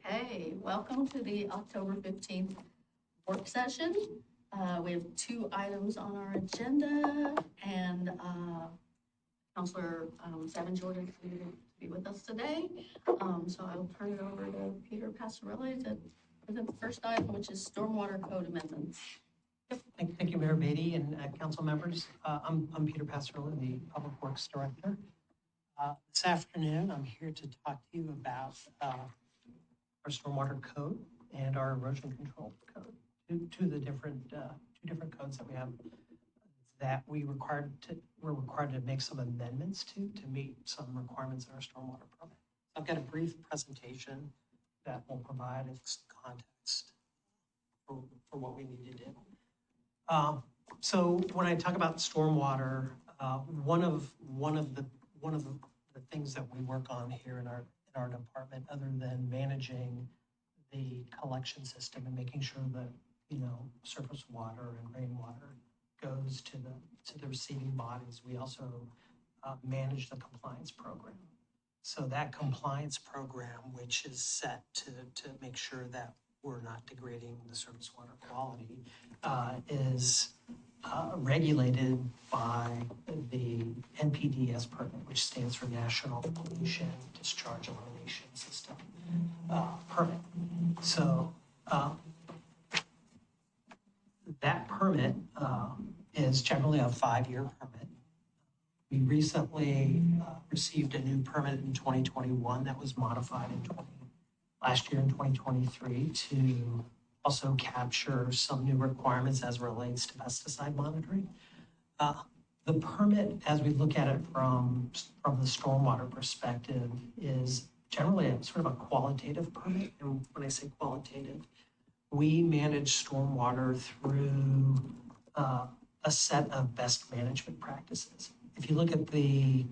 Okay, welcome to the October 15th work session. We have two items on our agenda, and Counselor Savin Jordan to be with us today. So I'll turn it over to Peter Passarelli to present the first item, which is Stormwater Code amendments. Yep. Thank you, Mayor Beatty and council members. I'm Peter Passarelli, the Public Works Director. This afternoon, I'm here to talk to you about our stormwater code and our erosion control code. Two different codes that we have that we're required to make some amendments to meet some requirements in our stormwater permit. I've got a brief presentation that will provide context for what we need to do. So when I talk about stormwater, one of the things that we work on here in our department, other than managing the collection system and making sure that surface water and rainwater goes to the receiving bodies, we also manage the compliance program. So that compliance program, which is set to make sure that we're not degrading the surface water quality, is regulated by the NPDES permit, which stands for National Pollution Discharge Elimination System permit. So that permit is generally a 5-year permit. We recently received a new permit in 2021 that was modified last year in 2023 to also capture some new requirements as it relates to pesticide monitoring. The permit, as we look at it from the stormwater perspective, is generally a sort of a qualitative permit. And when I say qualitative, we manage stormwater through a set of best management practices. If you look at the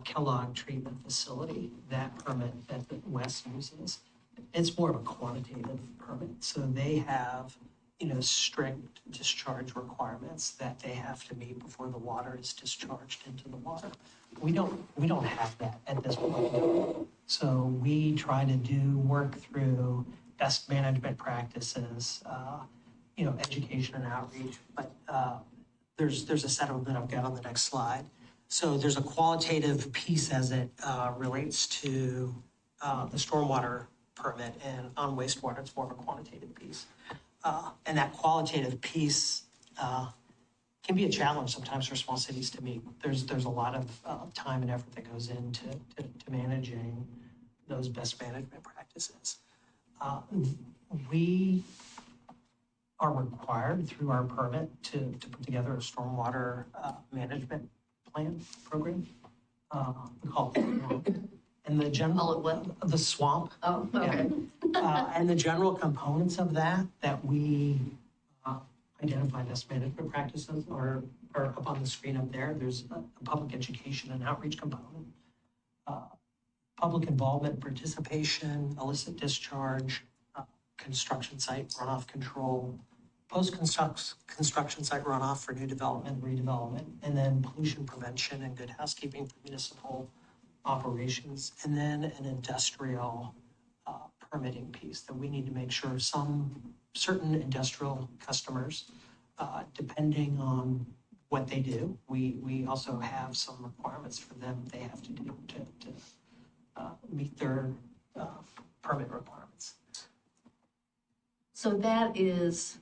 Kellogg treatment facility, that permit that West uses, it's more of a quantitative permit. So they have, strict discharge requirements that they have to meet before the water is discharged into the water. We don't have that at this point. So we try to work through best management practices, education and outreach. But there's a set of them that I've got on the next slide. So there's a qualitative piece as it relates to the stormwater permit, and on wastewater, it's more of a quantitative piece. And that qualitative piece can be a challenge sometimes for small cities to meet. There's a lot of time and effort that goes into managing those best management practices. We are required through our permit to put together a stormwater management plan program. We call it and the general the SWAMP. Oh, okay. Yeah. And the general components of that we identify best management practices are up on the screen up there. There's a public education and outreach component, public involvement, participation, illicit discharge, construction site runoff control, post-construction site runoff for new development, redevelopment, and then pollution prevention and good housekeeping for municipal operations, and then an industrial permitting piece that we need to make sure certain industrial customers, depending on what they do, we also have some requirements for them they have to do to meet their permit requirements. So that is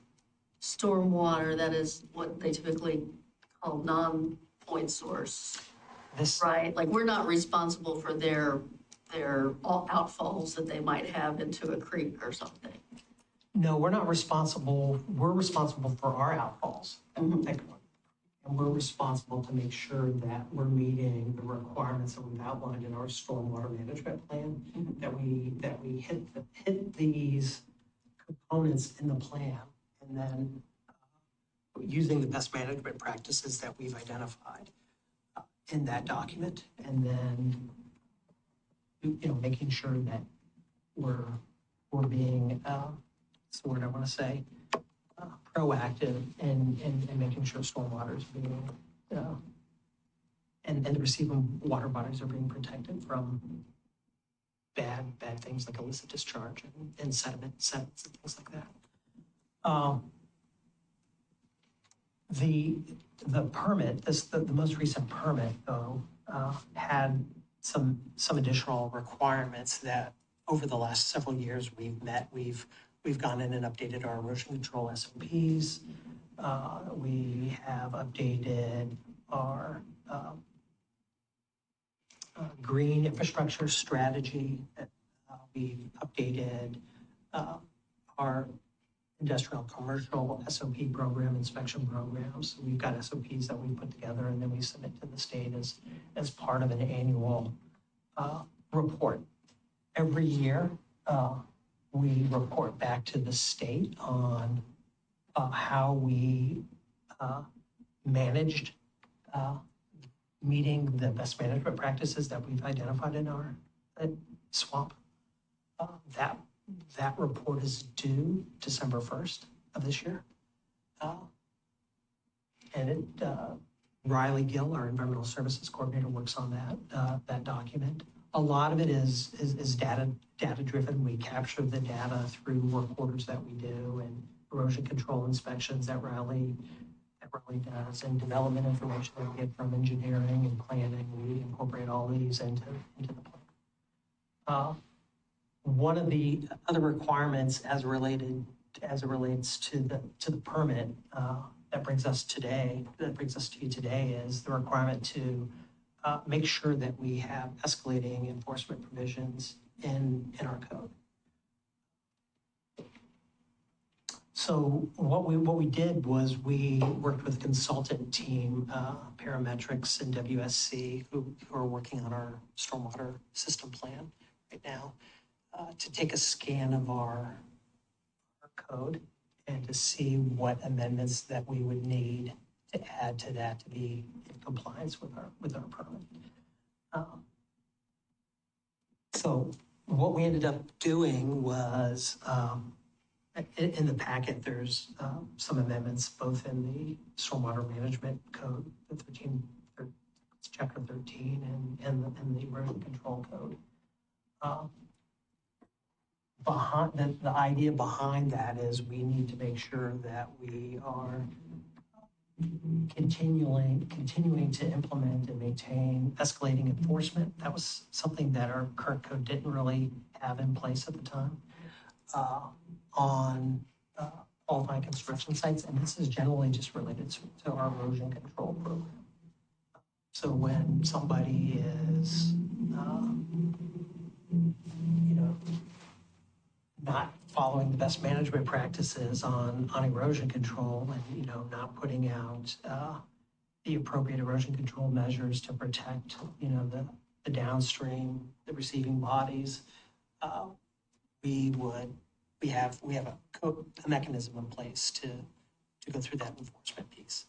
stormwater, that is what they typically call non-point source, right? Like, we're not responsible for their outfalls that they might have into a creek or something. No, we're not responsible. We're responsible for our outfalls. Mm-hmm. And we're responsible to make sure that we're meeting the requirements that we've outlined in our stormwater management plan, mm-hmm. that we hit these components in the plan, and then using the best management practices that we've identified in that document, and then making sure that we're being what's the word I want to say, proactive in making sure stormwater is being and the receiving water bodies are being protected from bad things like illicit discharge and sediments and things like that. The permit, the most recent permit though, had some additional requirements that over the last several years we've met. We've gone in and updated our erosion control SOPs. We have updated our green infrastructure strategy. We've updated our industrial commercial SOP program, inspection programs. So we've got SOPs that we put together and then we submit to the state as part of an annual report. Every year, we report back to the state on how we managed meeting the best management practices that we've identified in our swamp. That report is due December 1st of this year. And Riley Gill, our environmental services coordinator, works on that document. A lot of it is data driven. We capture the data through work orders that we do and erosion control inspections that Riley does, and development information that we get from engineering and planning. We incorporate all these into the plan. One of the other requirements as it relates to the permit that brings us to you today is the requirement to make sure that we have escalating enforcement provisions in our code. So what we did was we worked with a consultant team, Parametrics and WSC, who are working on our stormwater system plan right now, to take a scan of our code and to see what amendments that we would need to add to that to be in compliance with our permit. So what we ended up doing was, in the packet, there's some amendments both in the stormwater management code, it's chapter 13, and the erosion control code. The idea behind that is we need to make sure that we are continuing to implement and maintain escalating enforcement. That was something that our current code didn't really have in place at the time. On qualifying construction sites, and this is generally just related to our erosion control program. So when somebody is, not following the best management practices on erosion control and, not putting out the appropriate erosion control measures to protect, the downstream, the receiving bodies, we have a mechanism in place to go through that enforcement piece.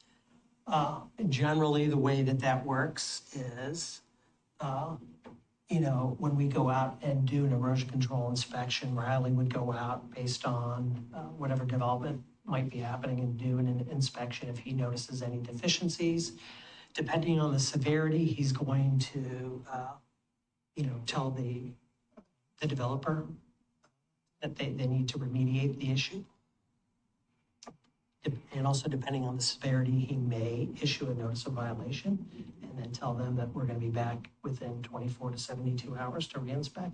Generally, the way that works is, when we go out and do an erosion control inspection, Riley would go out based on whatever development might be happening and do an inspection if he notices any deficiencies. Depending on the severity, he's going to, tell the developer that they need to remediate the issue. And also, depending on the severity, he may issue a notice of violation and then tell them that we're going to be back within 24 to 72 hours to reinspect.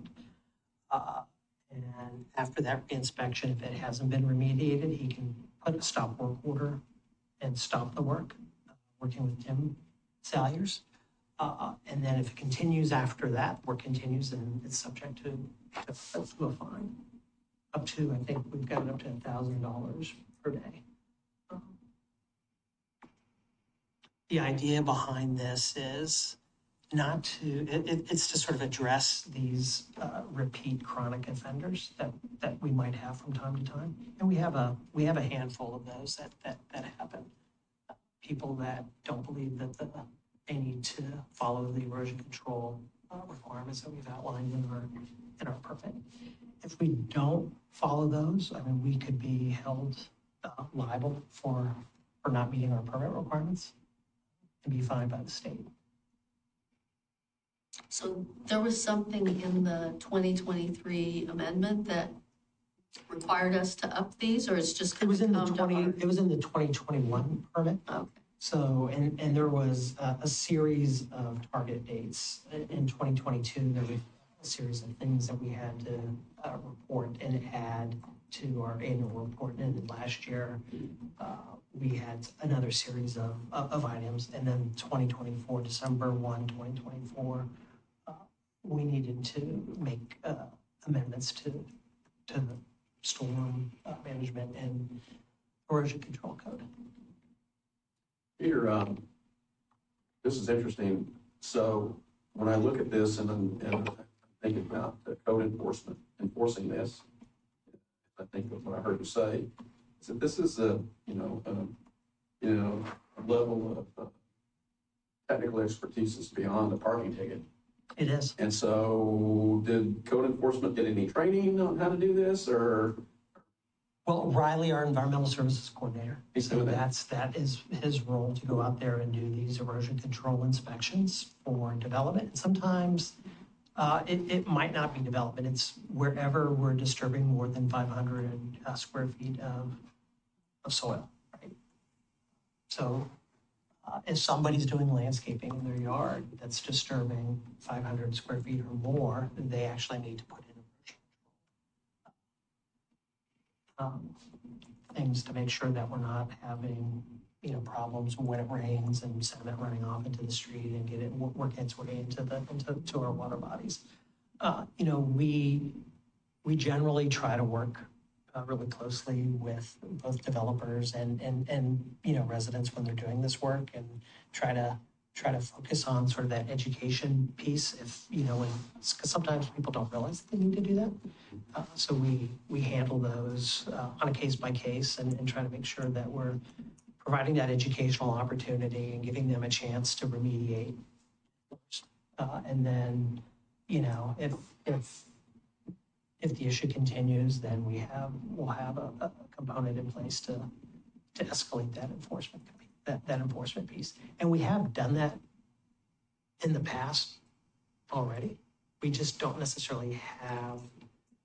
And after that reinspection, if it hasn't been remediated, he can put a stop work order and stop the work, working with Tim Salyers. And then if it continues after that, work continues, then it's subject to a fine. Up to, I think we've got it up to $1,000 per day. The idea behind this is it's to sort of address these repeat chronic offenders that we might have from time to time. And we have a handful of those that happen. People that don't believe that they need to follow the erosion control requirements that we've outlined in our permit. If we don't follow those, we could be held liable for not meeting our permit requirements and be fined by the state. So there was something in the 2023 amendment that required us to up these, or it's just It was in the come to our- it was in the 2021 permit. Okay. So, and there was a series of target dates. In 2022, there was a series of things that we had to report and add to our annual report. And then last year, we had another series of items. And then 2024, December 1, 2024, we needed to make amendments to the storm management and erosion control code. Peter, this is interesting. So when I look at this and I'm thinking about the code enforcement, enforcing this, I think of what I heard you say, is that this is a level of technical expertise is beyond a parking ticket. It is. And so did code enforcement get any training on how to do this, or? Well, Riley, our environmental services coordinator, He's so doing that. that is his role, to go out there and do these erosion control inspections for development. And sometimes it might not be development. It's wherever we're disturbing more than 500 square feet of soil, right? So if somebody's doing landscaping in their yard that's disturbing 500 square feet or more, they actually need to put in things to make sure that we're not having, problems when it rains and sediment running off into the street and work its way into our water bodies. We generally try to work really closely with both developers and residents when they're doing this work, and try to focus on sort of that education piece, because sometimes people don't realize that they need to do that. So we handle those on a case by case and try to make sure that we're providing that educational opportunity and giving them a chance to remediate. And then, if the issue continues, then we'll have a component in place to escalate that enforcement piece. And we have done that in the past already. We just don't necessarily have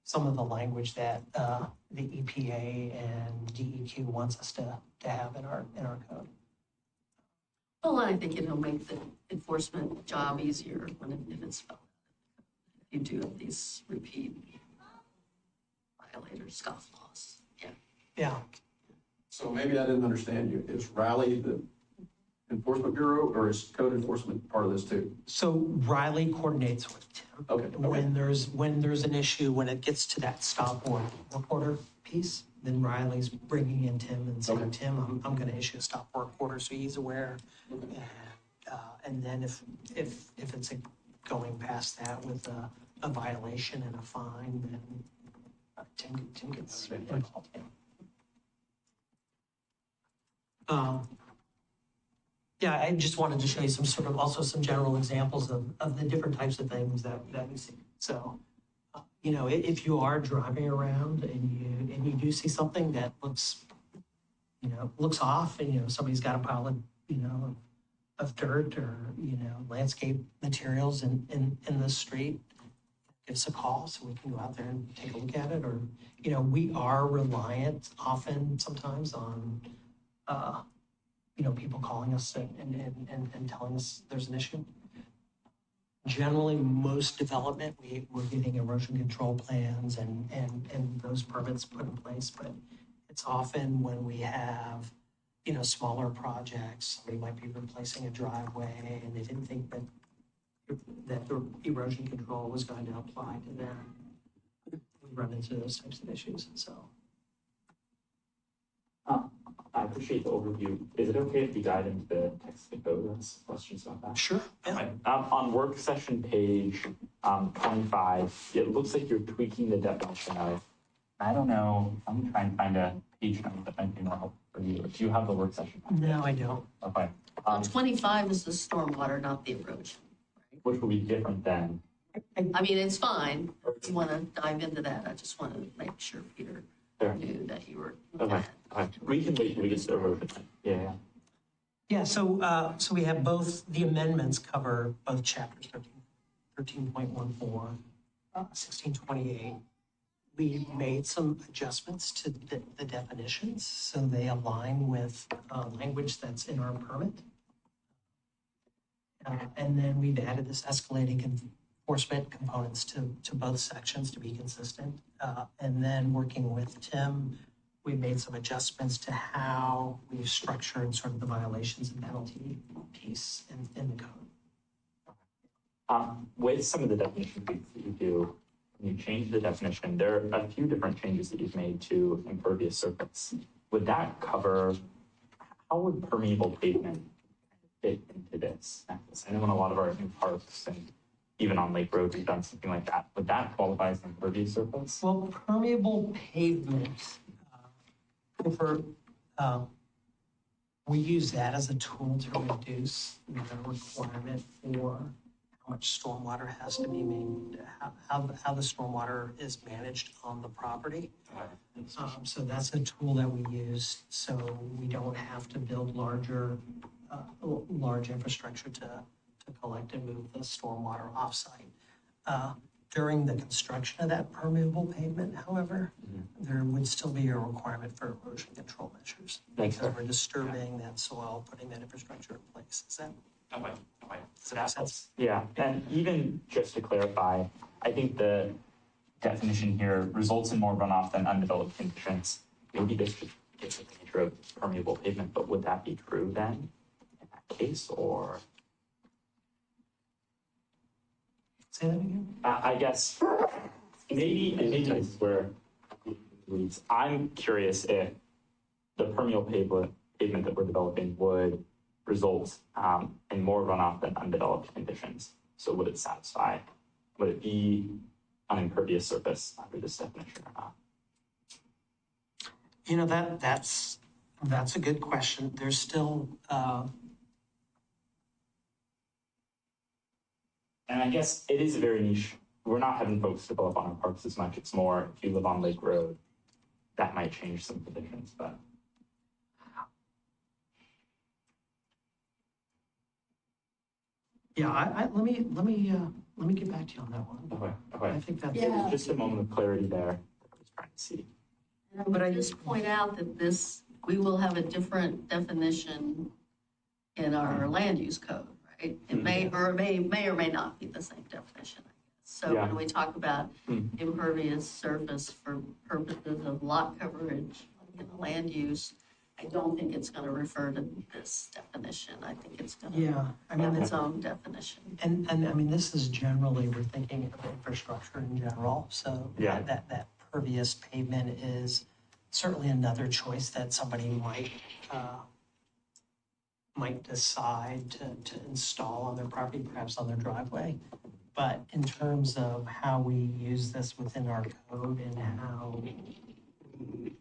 some of the language that the EPA and DEQ wants us to have in our code. Well, I think it'll make the enforcement job easier if it's spelled out. If you do these repeat violators, scoff laws. Yeah. Yeah. So maybe I didn't understand you. Is Raleigh the enforcement bureau, or is code enforcement part of this too? So Riley coordinates with Tim. Okay. When there's an issue, when it gets to that stop work reporter piece, then Riley's bringing in Tim and saying, Okay. Tim, I'm going to issue a stop work order, so he's aware. And then if it's going past that with a violation and a fine, then Tim gets involved. Yeah, I just wanted to show you some general examples of the different types of things that we see. So, if you are driving around and you do see something that looks off, and somebody's got a pile of dirt or landscape materials in the street, give us a call so we can go out there and take a look at it. Or we are reliant sometimes on people calling us and telling us there's an issue. Generally, most development, we're getting erosion control plans and those permits put in place, but it's often when we have, smaller projects, somebody might be replacing a driveway and they didn't think that the erosion control was going to apply to them. We run into those types of issues, so. I appreciate the overview. Is it okay if we dive into the text of the code and ask questions about that? Sure. Yeah. Right. On work session page 25, it looks like you're tweaking the definition of, I don't know, I'm trying to find a page number that might be more helpful for you. Do you have the work session? No, I don't. Okay. 25 is the stormwater, not the erosion. Which will be different than? I mean, it's fine. If you want to dive into that, I just want to make sure Peter There. knew that you were. Okay. We can wait till we get to the erosion. Yeah. Yeah, so we have both, the amendments cover both chapters 13 13.14, 1628, we made some adjustments to the definitions so they align with language that's in our permit. And then we've added this escalating enforcement components to both sections to be consistent. And then working with Tim, we made some adjustments to how we've structured sort of the violations and penalty piece in the code. With some of the definition tweaks that you do, when you change the definition, there are a few different changes that you've made to impervious surface. Would that cover, how would permeable pavement fit into this? I know in a lot of our new parks and even on Lake Road, we've done something like that. Would that qualify as an impervious surface? Well, permeable pavement, we use that as a tool to reduce the requirement for how much stormwater has to be how the stormwater is managed on the property. So that's a tool that we use so we don't have to build large infrastructure to collect and move the stormwater offsite. During the construction of that permeable pavement, however, there would still be a requirement for erosion control measures. Because we're disturbing that soil, putting that infrastructure in place. Is that? Okay. Does that make sense? Yeah, and even just to clarify, I think the definition here results in more runoff than undeveloped conditions. Maybe this just gets at the nature of permeable pavement, but would that be true then in that case, or? Say that again? I guess maybe this is where it leads. I'm curious if the permeable pavement that we're developing would result in more runoff than undeveloped conditions. So would it satisfy? Would it be an impervious surface under this definition or not? You know, that's a good question. There's still And I guess it is a very niche. We're not having folks develop on our parks as much. It's more if you live on Lake Road, that might change some conditions, but. yeah. Let me get back to you on that one. Okay. I think that's Yeah. Just a moment of clarity there. I was trying to see. And I would just point out that we will have a different definition in our land use code, right? It may or may not be the same definition, I guess. So Yeah. when we talk about impervious surface for purposes of lot coverage in the land use, I don't think it's going to refer to this definition. I think it's going to have its own definition. And I mean, this is generally, we're thinking of infrastructure in general. So Yeah. that pervious pavement is certainly another choice that somebody might decide to install on their property, perhaps on their driveway. But in terms of how we use this within our code and how we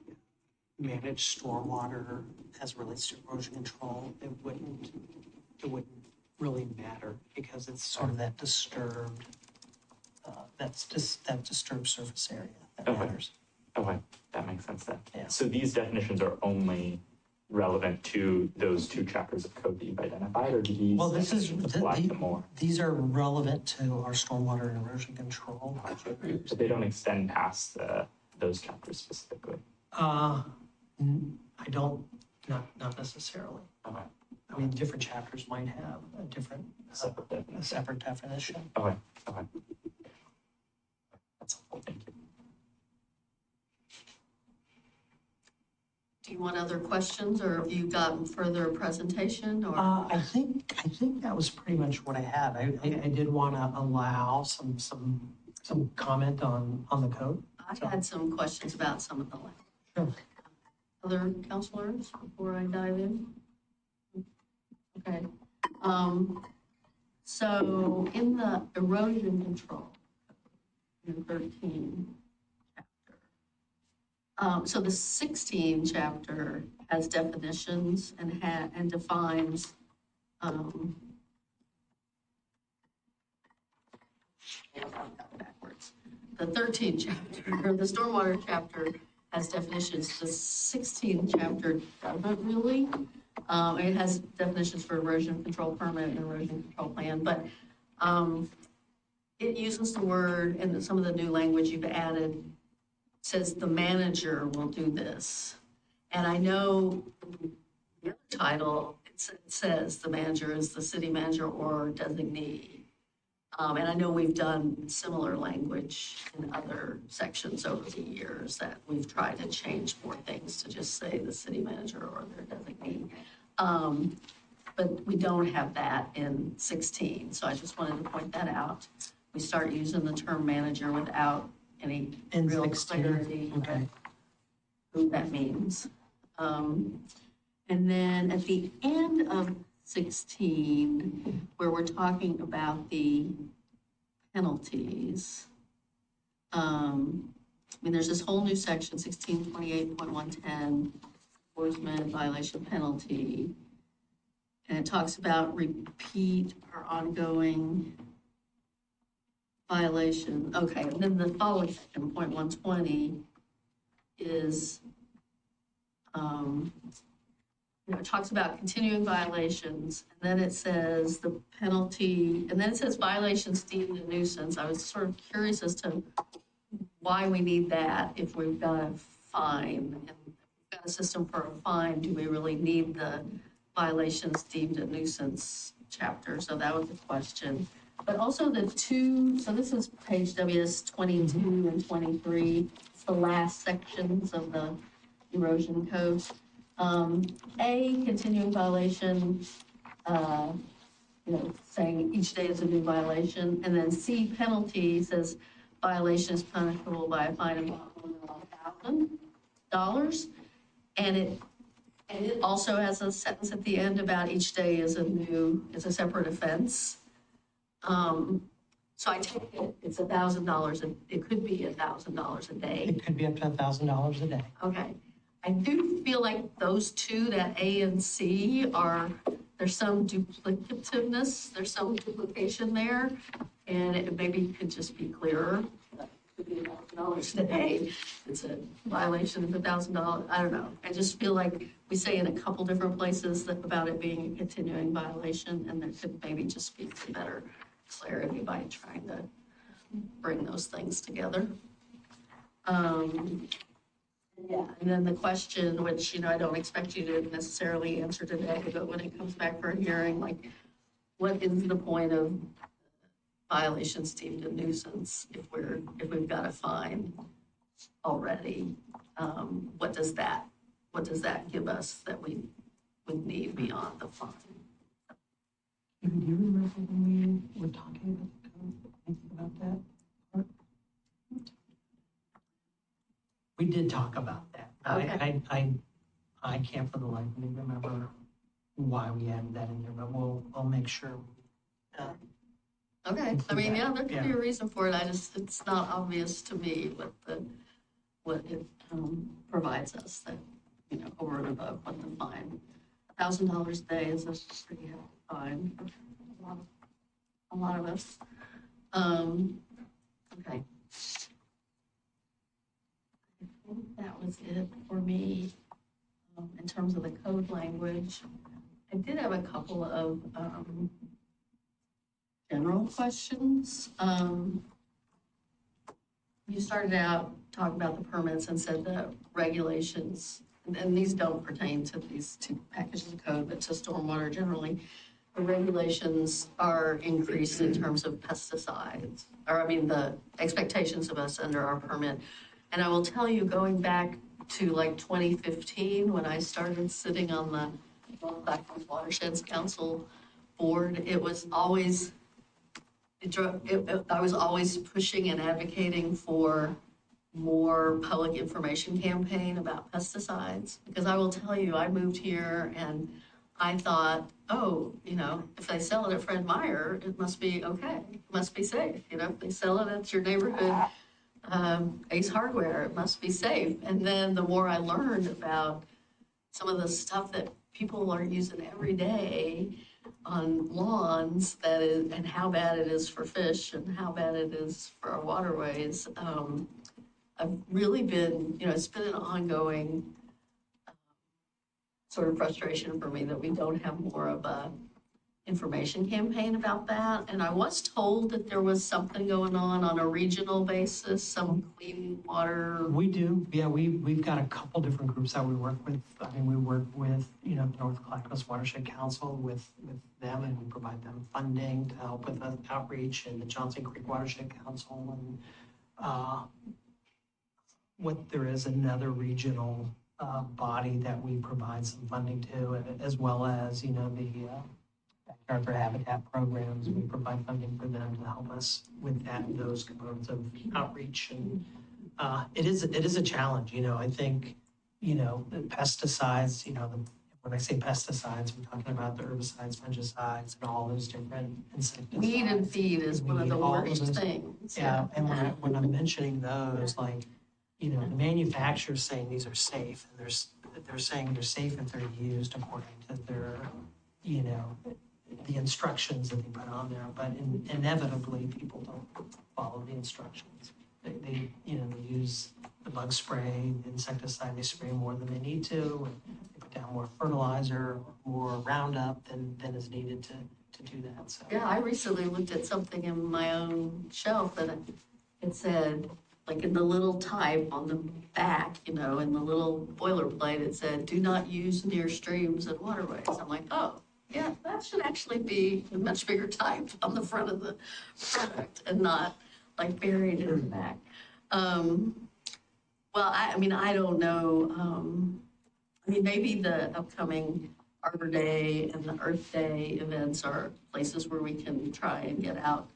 manage stormwater as it relates to erosion control, it wouldn't really matter because it's sort of that disturbed, that disturbed surface area that Okay. matters. Okay, that makes sense then. Yeah. So these definitions are only relevant to those two chapters of code that you've identified, or do these Well, this is, apply to more? these are relevant to our stormwater and erosion control. But they don't extend past those chapters specifically. I don't, not necessarily. Okay. I mean, different chapters might have a different, Separate a definition. separate definition. Okay. That's helpful, thank you. Do you want other questions, or have you gotten further presentation, or? I think that was pretty much what I had. I did want to allow some comment on the code. I had some questions about some of the language. Sure. Other counselors before I dive in? Okay. So in the erosion control, in 13 chapter, so the 16 chapter has definitions and defines, yeah, I got it backwards. The 13 chapter, or the stormwater chapter has definitions. The 16 chapter doesn't really. It has definitions for erosion control permit and erosion control plan, but it uses the word, and some of the new language you've added says the manager will do this. And I know the other title, it says the manager is the city manager or designee. And I know we've done similar language in other sections over the years that we've tried to change more things to just say the city manager or their designee. But we don't have that in 16, so I just wanted to point that out. We start using the term manager without any In real 16, clarity of okay. who that means. And then at the end of 16, where we're talking about the penalties, I mean, there's this whole new section, 1628.110, enforcement violation penalty. And it talks about repeat or ongoing violation. Okay, and then the following section, point 120, is, it talks about continuing violations, and then it says the penalty, and then it says violations deemed a nuisance. I was sort of curious as to why we need that if we've got a fine, and if we've got a system for a fine, do we really need the violations deemed a nuisance chapter? So that was the question. But also the two, so this is page WS 22 and 23, it's the last sections of the erosion code. A, continuing violation, saying each day is a new violation. And then C, penalty says violation is punishable by a fine of $1,000. And it also has a sentence at the end about each day is a separate offense. So I take it, it's $1,000, and it could be $1,000 a day. It could be up to $1,000 a day. Okay. I do feel like those two, that A and C, there's some duplicativeness, there's some duplication there, and it maybe could just be clearer. It could be $1,000 a day. It's a violation of $1,000. I don't know. I just feel like we say in a couple different places about it being a continuing violation, and there could maybe just be some better clarity by trying to bring those things together. Yeah, and then the question, which, I don't expect you to necessarily answer today, but when it comes back for a hearing, like, what is the point of violations deemed a nuisance if we've got a fine already? What does that give us that we would need beyond the fine? Do you remember when we were talking about the code, thinking about that part? We did talk about that. Okay. I can't for the life of me remember why we added that in there, but I'll make sure. Okay, I mean, yeah, there could be Yeah. a reason for it. It's not obvious to me what it provides us that, over and above what the fine. $1,000 a day is a pretty hefty fine for a lot of us. Okay. I think that was it for me in terms of the code language. I did have a couple of general questions. You started out talking about the permits and said the regulations, and these don't pertain to these two packages of code, but to stormwater generally. The regulations are increased in terms of pesticides, the expectations of us under our permit. And I will tell you, going back to like 2015, when I started sitting on the Milwaukie Watersheds Council board, it was always, I was always pushing and advocating for more public information campaign about pesticides. Because I will tell you, I moved here and I thought, if they sell it at Fred Meyer, it must be okay. It must be safe. If they sell it at your neighborhood Ace Hardware, it must be safe. And then the more I learned about some of the stuff that people are using every day on lawns and how bad it is for fish and how bad it is for our waterways, I've really been, it's been an ongoing sort of frustration for me that we don't have more of a information campaign about that. And I was told that there was something going on a regional basis, some clean water. We do, yeah, we've got a couple different groups that we work with. I mean, we work with, North Clackamas Watershed Council with them, and we provide them funding to help with outreach, and the Johnson Creek Watershed Council, and there is another regional body that we provide some funding to, as well as, the Backyard for Habitat programs. We provide funding for them to help us with those components of outreach. And it is a challenge, I think, the pesticides, when I say pesticides, we're talking about the herbicides, fungicides, and all those different insecticides. Weed and feed is one of the All worst those- things. Yeah, and when I'm mentioning those, the manufacturer's saying these are safe, and they're saying they're safe if they're used according to their, the instructions that they put on there, but inevitably, people don't follow the instructions. They use the bug spray, the insecticide, they spray more than they need to, and they put down more fertilizer, more Roundup than is needed to do that, so. Yeah, I recently looked at something in my own shelf that it said, like in the little type on the back, in the little boilerplate, it said, "Do not use near streams and waterways." I'm like, oh, yeah, that should actually be a much bigger type on the front of the product and not like buried in the back. Well, I don't know. Maybe the upcoming Arbor Day and the Earth Day events are places where we can try and get out,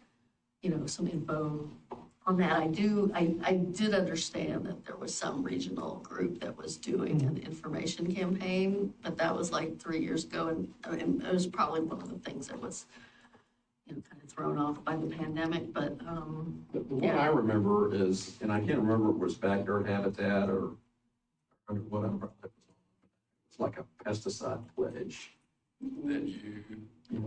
some info on that. I did understand that there was some regional group that was doing an information campaign, but that was like 3 years ago, and it was probably one of the things that was, kind of thrown off by the pandemic, but, The one Yeah. I remember is, and I can't remember if it was Backyard Habitat or under what umbrella it was on. It's like a pesticide pledge that you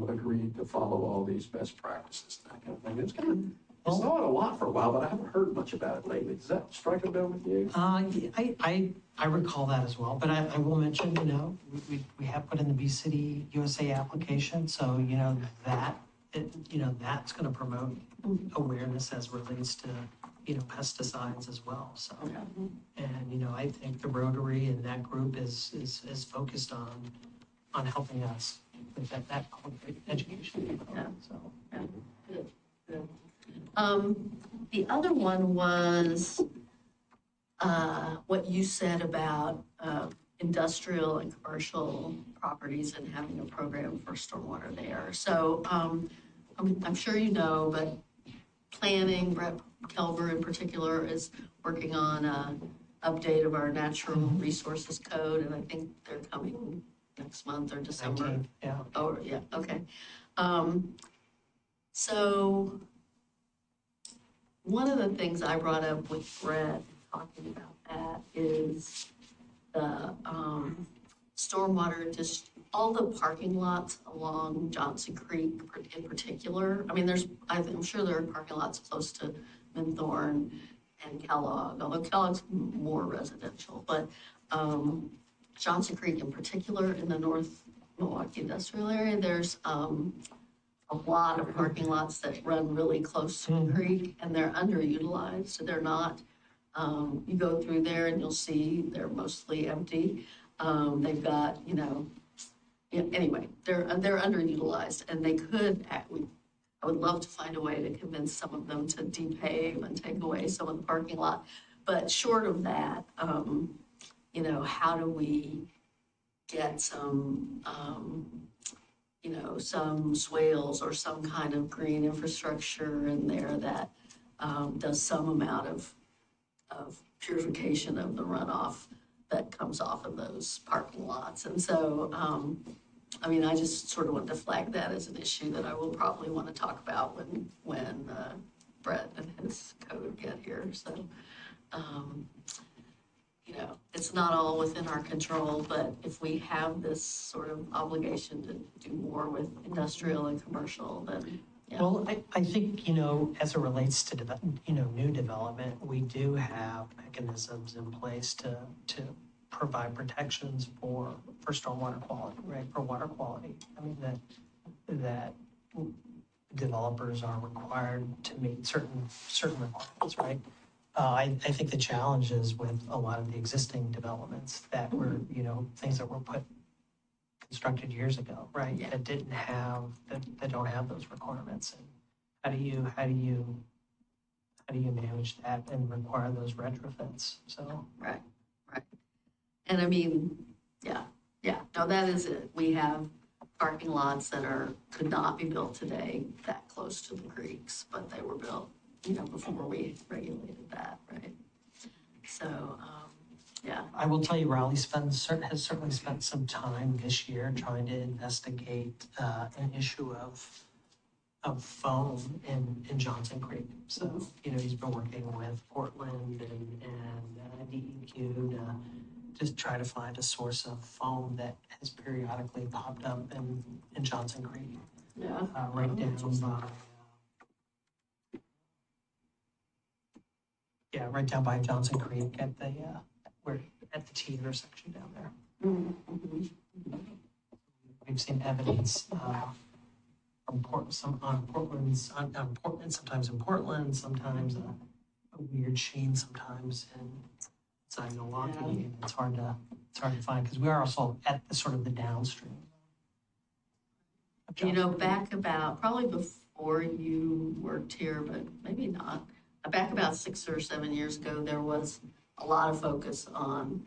agreed to follow all these best practices, that kind of thing. I saw it a lot for a while, but I haven't heard much about it lately. Does that strike a bell with you? I recall that as well, but I will mention, we have put in the Bee City USA application, so, that's gonna promote awareness as relates to, pesticides as well, so. And, I think the Rotary and that group is focused on helping us with that public education, Yeah. so. The other one was what you said about industrial and commercial properties and having a program for stormwater there. So I'm sure you know, but planning, Brett Kelber in particular, is working on an update of our natural resources code, and I think they're coming next month or December. 19, yeah. Oh, yeah, okay. So one of the things I brought up with Brett talking about that is the stormwater, just all the parking lots along Johnson Creek in particular. I'm sure there are parking lots close to Minthorn and Kellogg, although Kellogg's more residential, but Johnson Creek in particular in the North Milwaukie industrial area, there's a lot of parking lots that run really close to the creek, and they're underutilized. They're not, you go through there and you'll see they're mostly empty. They've got, anyway, they're underutilized, and they could, I would love to find a way to convince some of them to depave and take away some of the parking lot. But short of that, how do we get some, some swales or some kind of green infrastructure in there that does some amount of purification of the runoff that comes off of those parking lots. And so, I just sort of want to flag that as an issue that I will probably want to talk about when Brett and his code get here. So, it's not all within our control, but if we have this sort of obligation to do more with industrial and commercial, then, yeah. Well, I think, as it relates to, new development, we do have mechanisms in place to provide protections for stormwater quality, right, for water quality. that developers are required to meet certain requirements, right? I think the challenge is with a lot of the existing developments that were, things that were constructed years ago, right? Yeah. That didn't have, that don't have those requirements. And how do you manage that and require those retrofits? So. Right. And I mean, no, that is it. We have parking lots that could not be built today that close to the creeks, but they were built, before we regulated that, right? So, yeah. I will tell you, Raleigh has certainly spent some time this year trying to investigate an issue of foam in Johnson Creek. So, he's been working with Portland and DEQ to just try to find a source of foam that has periodically popped up in Johnson Creek. Yeah. Right down right down by Johnson Creek at the T intersection down there. Mm-hmm. We've seen evidence from Portland, sometimes in Portland, sometimes a weird sheen, sometimes inside Milwaukie. Yeah. And it's hard to find because we are also at the sort of the downstream. Back about, probably before you worked here, but maybe not, back about 6 or 7 years ago, there was a lot of focus on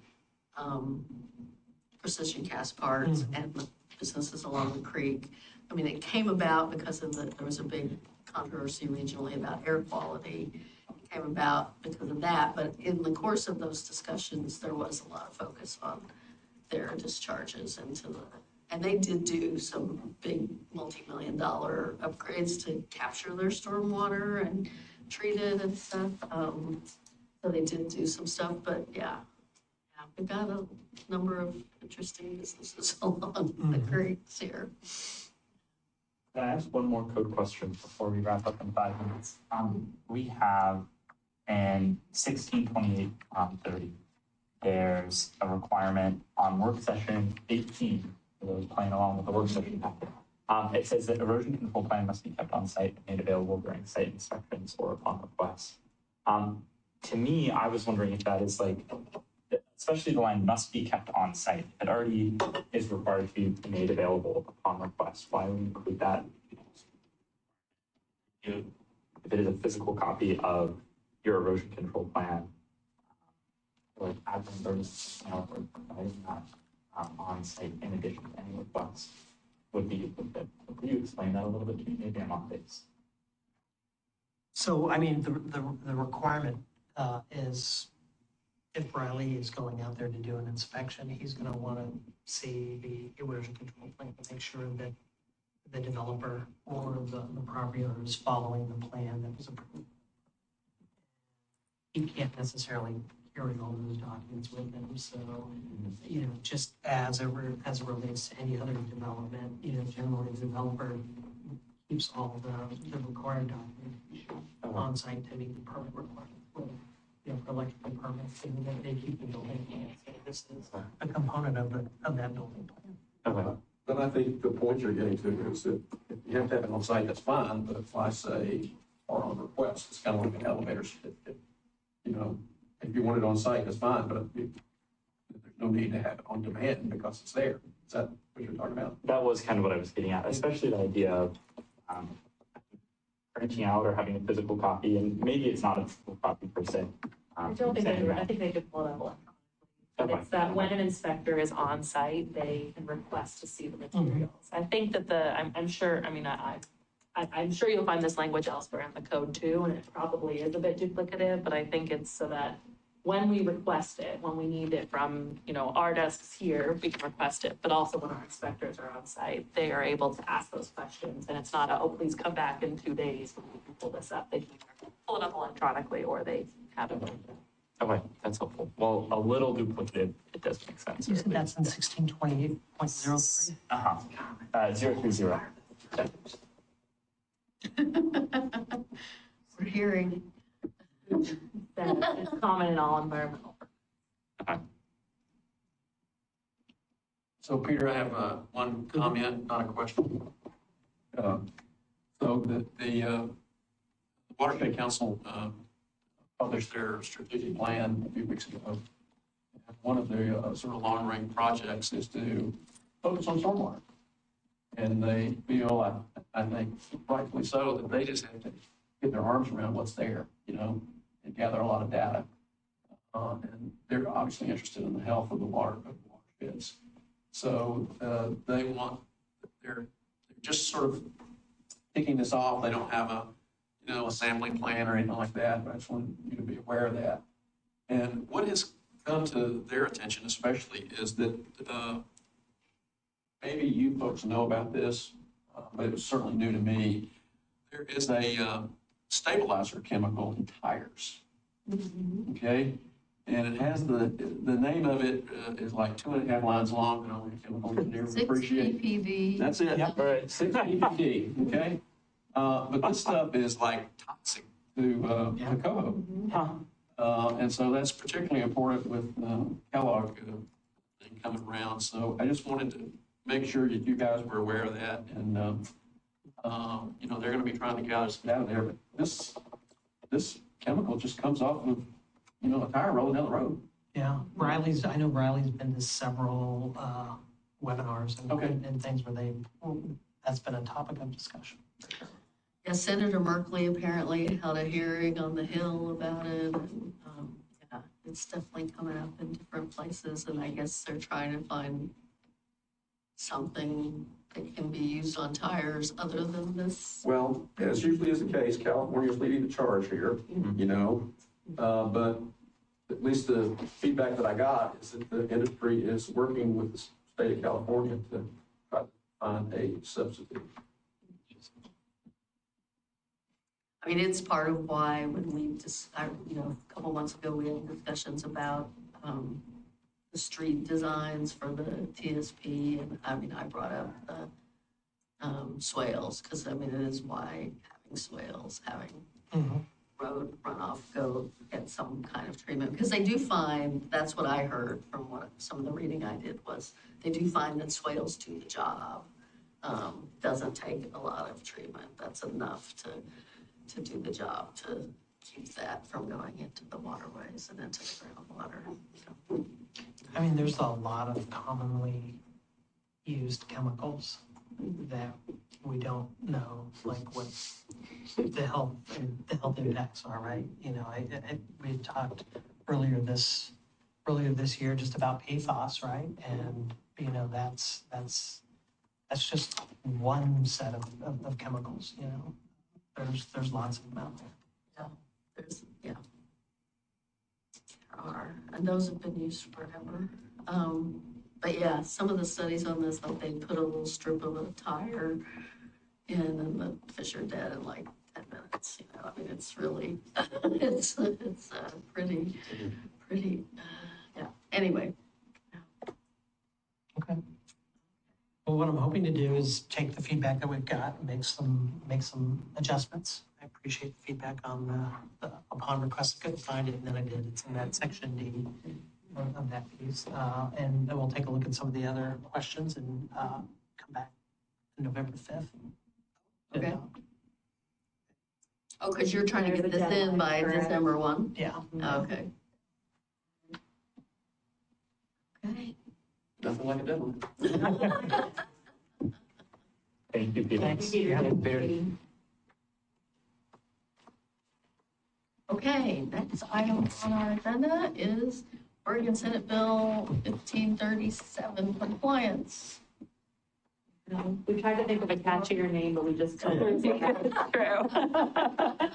precision cast parts and the businesses along the creek. I mean, it came about because there was a big controversy regionally about air quality. It came about because of that, but in the course of those discussions, there was a lot of focus on their discharges and they did do some big multi-million-dollar upgrades to capture their stormwater and treat it and stuff. So they did do some stuff, but yeah, we've got a number of interesting businesses along the creeks here. Can I ask one more code question before we wrap up in 5 minutes? We have in 1628.30, there's a requirement on work session 18, for those playing along with the work session packet. It says that erosion control plan must be kept on site and made available during site inspections or upon request. To me, I was wondering if that is especially the line must be kept on site. It already is required to be made available upon request. Why would we include that? If it is a physical copy of your erosion control plan, Adjourn, or providing that on site in addition to any request would be a bit. Could you explain that a little bit to me? Maybe I'm off base. So, I mean, the requirement is if Riley is going out there to do an inspection, he's going to want to see the erosion control plan to make sure that the developer or the property owner is following the plan that was approved. He can't necessarily carry all those documents with him, so, just as it relates to any other development, generally the developer keeps all the required documentation on site to meet the permit requirements. For electrical permits, they keep the building plan. So this is a component of that building plan. Okay. But I think the point you're getting to is that if you have to have it on site, that's fine, but if I say, or on request, it's kind of like an elevator certificate. If you want it on site, that's fine, but there's no need to have it on demand because it's there. Is that what you're talking about? That was kind of what I was getting at, especially the idea of printing out or having a physical copy, and maybe it's not a physical copy per se. I think they could pull that electronically. But it's that when an inspector is on site, they can request to see the materials. I think that I'm sure, I'm sure you'll find this language elsewhere in the code too, and it probably is a bit duplicative, but I think it's so that when we request it, when we need it from, our desks here, we can request it, but also when our inspectors are on site, they are able to ask those questions, and it's not oh, please come back in 2 days when we can pull this up. They can pull it up electronically, or they have it. Okay, that's helpful. Well, a little duplicative, it does make sense. You said that's in 1628.03? 030. We're hearing. That it's common in all environmental. So Peter, I have one comment, not a question. So the Watershed Council published their strategic plan a few weeks ago. One of the sort of long-range projects is to focus on stormwater. And they feel, I think rightfully so, that they just have to get their arms around what's there, and gather a lot of data. And they're obviously interested in the health of the watersheds. So they're just sort of kicking this off. They don't have a sampling plan or anything like that, but I just want you to be aware of that. And what has come to their attention especially is that maybe you folks know about this, but it was certainly new to me. There is a stabilizer chemical in tires, okay? And it has the name of it is like 2.5 lines long, and only a chemical engineer would appreciate. 6-PPV. That's it. Yep. All right. 6-PPD, okay? But this stuff is like toxic to coho. And so that's particularly important with Kellogg thing coming around. So I just wanted to make sure that you guys were aware of that. And, they're going to be trying to get us out of there. But this chemical just comes off of, a tire rolling down the road. Yeah, I know Riley's been to several webinars Okay. and things where that's been a topic of discussion. Yeah, Senator Merkley apparently held a hearing on the Hill about it. And, yeah, it's definitely coming up in different places, and I guess they're trying to find something that can be used on tires other than this. Well, as usually is the case, California is leading the charge here, but at least the feedback that I got is that the industry is working with the state of California to try to find a substitute. I mean, it's part of why when we just, a couple months ago, we had discussions about the street designs for the TSP, and I brought up the swales, because it is why having swales, having road runoff go get some kind of treatment, because they do find, that's what I heard from some of the reading I did, was they do find that swales do the job. Doesn't take a lot of treatment. That's enough to do the job, to keep that from going into the waterways and into the groundwater. So. There's a lot of commonly used chemicals that we don't know, like what the health impacts are, right? We had talked earlier this year just about PFAS, right? And that's just one set of chemicals. There's lots of them out there. There are, and those have been used forever. But yeah, some of the studies on this, like they put a little strip of a tire in and the fish are dead in like 10 minutes, it's really, it's pretty, yeah, anyway. Okay. Well, what I'm hoping to do is take the feedback that we've got, and make some adjustments. I appreciate the feedback on upon request. I couldn't find it, and then I did. It's in that section D of that piece. And then we'll take a look at some of the other questions and come back on November 5th. Okay. Oh, because you're trying to get this in by December 1? Yeah. Okay. Okay. Nothing like a deadline. Thank you, Peter. Thanks. Okay, next item on our agenda is Oregon Senate Bill 1537 compliance. We tried to think of a catchier name, but we just couldn't. True.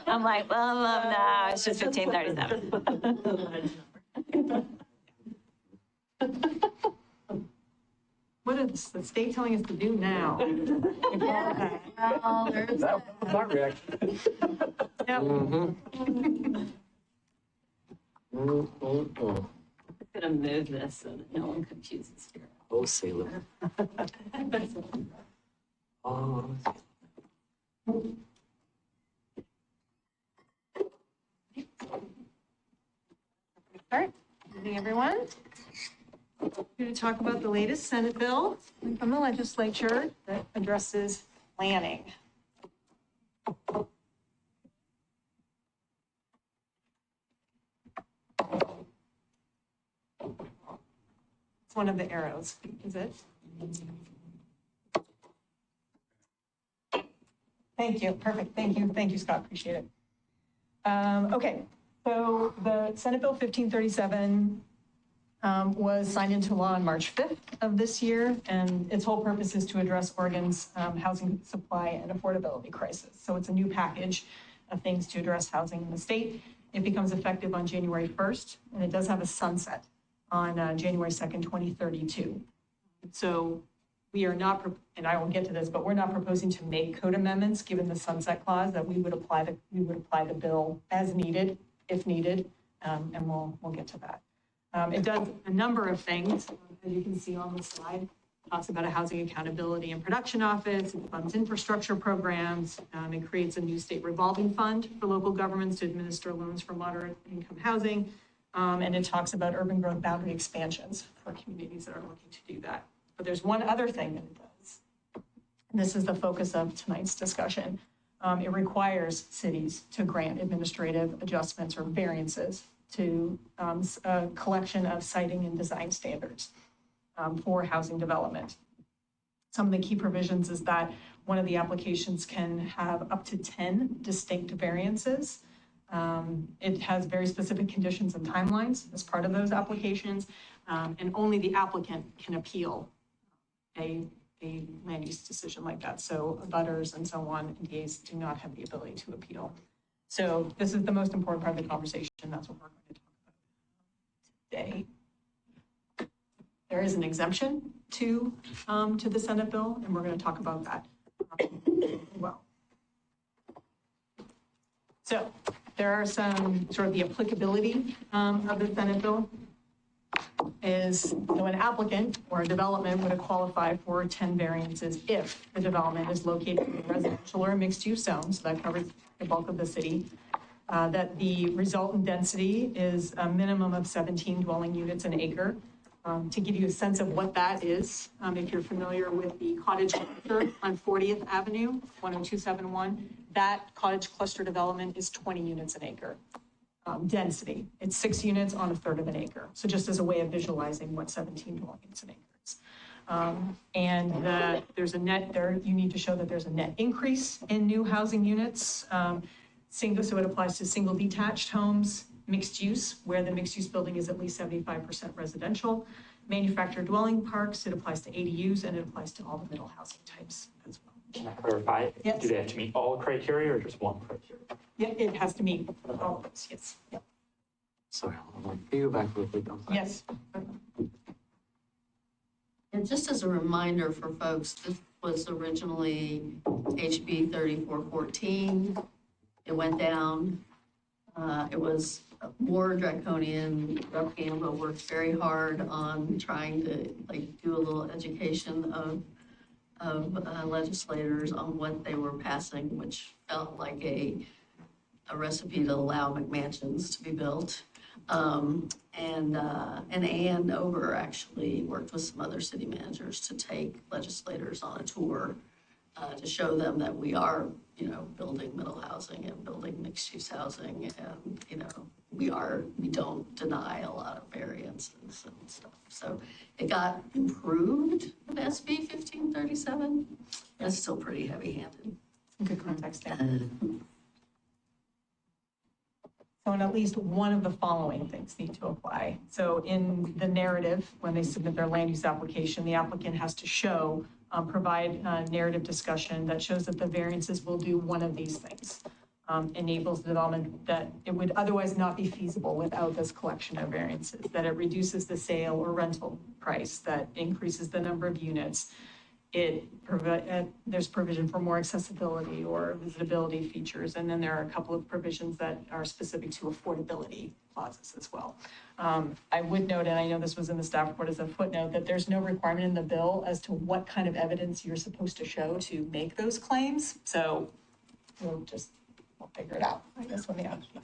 I'm like, well, no, it's just 1537. What is the state telling us to do now? Well, there's That was my reaction. I'm gonna move this so that no one confuses here. Oh, sailor. Oh, Start. Good evening, everyone. Here to talk about the latest Senate bill from the legislature that addresses planning. It's one of the arrows, is it? Thank you, perfect, thank you, Scott, appreciate it. Okay, so the Senate Bill 1537 was signed into law on March 5th of this year, and its whole purpose is to address Oregon's housing supply and affordability crisis. So it's a new package of things to address housing in the state. It becomes effective on January 1st, and it does have a sunset on January 2nd, 2032. So we are not, and I will get to this, but we're not proposing to make code amendments given the sunset clause, that we would apply the bill as needed, if needed, and we'll get to that. It does a number of things, as you can see on the slide. It talks about a housing accountability and production office. It funds infrastructure programs. It creates a new state revolving fund for local governments to administer loans for moderate income housing. And it talks about urban growth boundary expansions for communities that are looking to do that. But there's one other thing that it does. And this is the focus of tonight's discussion. It requires cities to grant administrative adjustments or variances to a collection of siting and design standards for housing development. Some of the key provisions is that one of the applications can have up to 10 distinct variances. It has very specific conditions and timelines as part of those applications, and only the applicant can appeal a land use decision like that. So abutters and so on, NDAs do not have the ability to appeal. So this is the most important part of the conversation. That's what we're going to talk about today. There is an exemption to the Senate bill, and we're going to talk about that as well. So there are some sort of the applicability of the Senate bill is, so an applicant or a development would qualify for 10 variances if the development is located in a residential or a mixed-use zone, so that covers the bulk of the city, that the resultant density is a minimum of 17 dwelling units an acre. To give you a sense of what that is, if you're familiar with the cottage cluster on 40th Avenue, 10271, that cottage cluster development is 20 units an acre. Density, it's 6 units on a third of an acre. So just as a way of visualizing what 17 dwelling units an acre is. And there's a net there, you need to show that there's a net increase in new housing units. So it applies to single detached homes, mixed use, where the mixed use building is at least 75% residential. Manufactured dwelling parks, it applies to ADUs, and it applies to all the middle housing types as well. Can I clarify? Yes. Do they have to meet all criteria or just one criteria? Yeah, it has to meet all of those, yes. Yep. Sorry, hold on. Can you go back real quick? I'm sorry. Yes. And just as a reminder for folks, this was originally HB 3414. It went down. It was more draconian. Rep. Gambo worked very hard on trying to do a little education of legislators on what they were passing, which felt like a recipe to allow McMansions to be built. And Ann Ober actually worked with some other city managers to take legislators on a tour to show them that we are, building middle housing and building mixed-use housing, and, we don't deny a lot of variances and stuff. So it got improved with SB 1537. That's still pretty heavy-handed. Good context there. So in at least one of the following things need to apply. So in the narrative, when they submit their land use application, the applicant has to show, provide a narrative discussion that shows that the variances will do one of these things. Enables development that it would otherwise not be feasible without this collection of variances, that it reduces the sale or rental price, that increases the number of units. There's provision for more accessibility or visitability features, and then there are a couple of provisions that are specific to affordability clauses as well. I would note, and I know this was in the staff report as a footnote, that there's no requirement in the bill as to what kind of evidence you're supposed to show to make those claims. So we'll figure it out, I guess, when the application.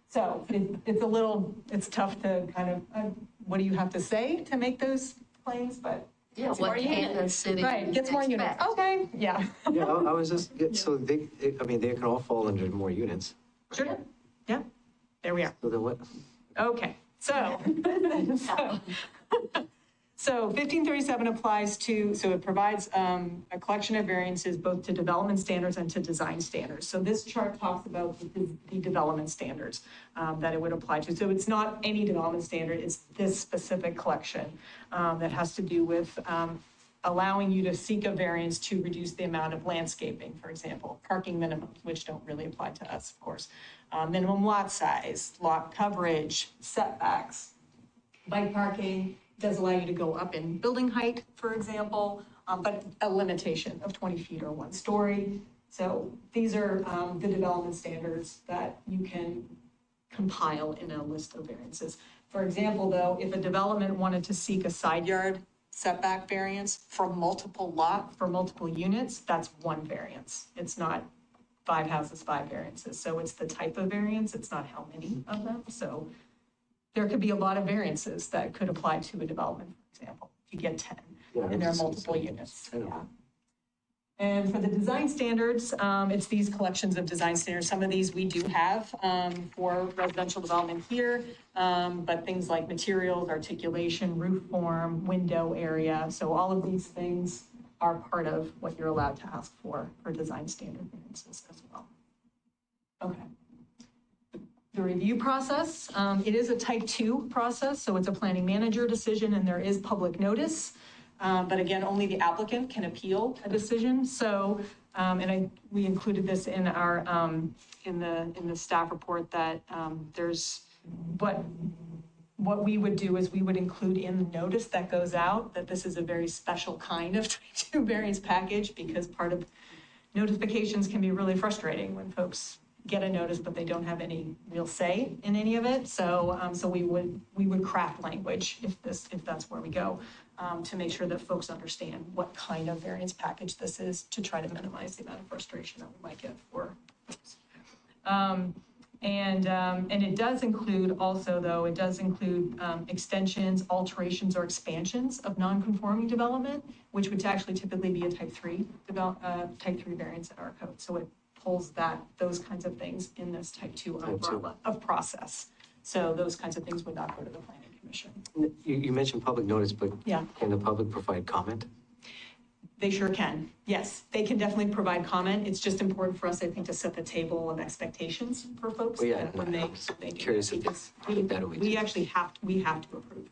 So it's tough to kind of, what do you have to say to make those claims? But Yeah, what can the city Right, gets more units. expect? Okay, yeah. Yeah, I was just, so I mean, they can all fall under more units. Sure. Yeah, there we are. So then what? Okay, so, so 1537 applies to, so it provides a collection of variances both to development standards and to design standards. So this chart talks about the development standards that it would apply to. So it's not any development standard, it's this specific collection that has to do with allowing you to seek a variance to reduce the amount of landscaping, for example, parking minimums, which don't really apply to us, of course. Minimum lot size, lot coverage, setbacks, bike parking does allow you to go up in building height, for example, but a limitation of 20 feet or 1 story. So these are the development standards that you can compile in a list of variances. For example, though, if a development wanted to seek a side yard setback variance for multiple units, that's 1 variance. It's not 5 houses, 5 variances. So it's the type of variance, it's not how many of them. So there could be a lot of variances that could apply to a development, for example, if you get 10 and there are multiple units. Yeah. And for the design standards, it's these collections of design standards. Some of these we do have for residential development here, but things like materials, articulation, roof form, window area. So all of these things are part of what you're allowed to ask for design standard variances as well. Okay. The review process, it is a type 2 process, so it's a planning manager decision and there is public notice. But again, only the applicant can appeal a decision. So, we included this in our, in the staff report that there's what we would do is we would include in the notice that goes out that this is a very special kind of type 2 variance package, because part of notifications can be really frustrating when folks get a notice, but they don't have any real say in any of it. So, so we would craft language if that's where we go, to make sure that folks understand what kind of variance package this is, to try to minimize the amount of frustration that we might get for folks. And it does include also, though, it does include extensions, alterations, or expansions of non-conforming development, which would actually typically be a type 3 variance in our code. So it pulls those kinds of things in this type 2 umbrella of process. So those kinds of things would not go to the planning commission. You mentioned public notice, but Yeah. can the public provide comment? They sure can. Yes, they can definitely provide comment. It's just important for us, I think, to set the table of expectations for folks. Well, yeah, when they I'm do curious that, if because that way we too. actually have to approve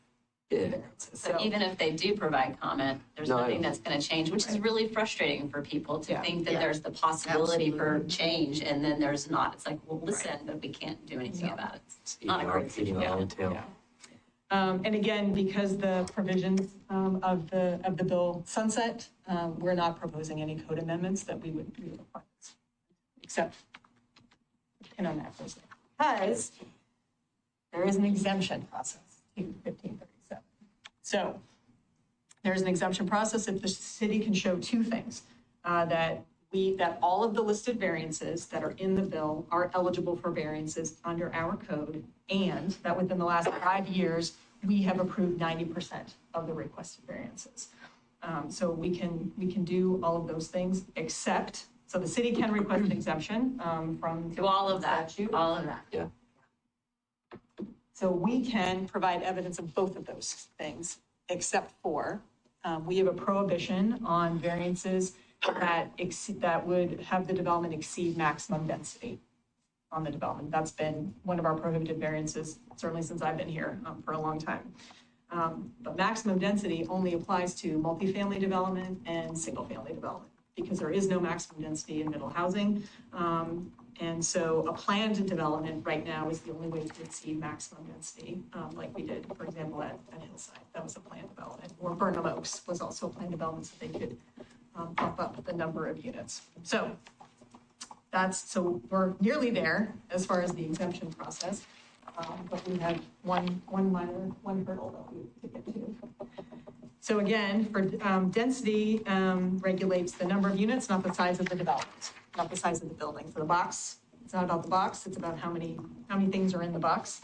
Yeah. variances. So even if they do provide comment, there's No, I- nothing that's gonna change, which is really frustrating for people to Yeah. think that Yeah. there's the possibility for Absolutely. change, and then there's not. It's like, well, listen, but we can't do anything No. about it. It's not a great Eating our situation. own tail. Yeah. And again, because the provisions of the bill sunset, we're not proposing any code amendments that we would apply this, except pin on that for a second, because there is an exemption process to 1537. So there's an exemption process if the city can show 2 things, that all of the listed variances that are in the bill are eligible for variances under our code, and that within the last 5 years, we have approved 90% of the requested variances. So we can do all of those things, except, so the city can request an exemption from. To all of that, statute. all of that. Yeah. So we can provide evidence of both of those things, except for, we have a prohibition on variances that would have the development exceed maximum density on the development. That's been one of our prohibited variances, certainly since I've been here for a long time. But maximum density only applies to multifamily development and single-family development, because there is no maximum density in middle housing. And so a planned development right now is the only way to exceed maximum density, like we did, for example, at Hillside. That was a planned development. Or Burnham Oaks was also a planned development, so they could bump up the number of units. So we're nearly there as far as the exemption process, but we have one hurdle that we have to get to. So again, for density regulates the number of units, not the size of the development, not the size of the building. For the box, it's not about the box, it's about how many things are in the box.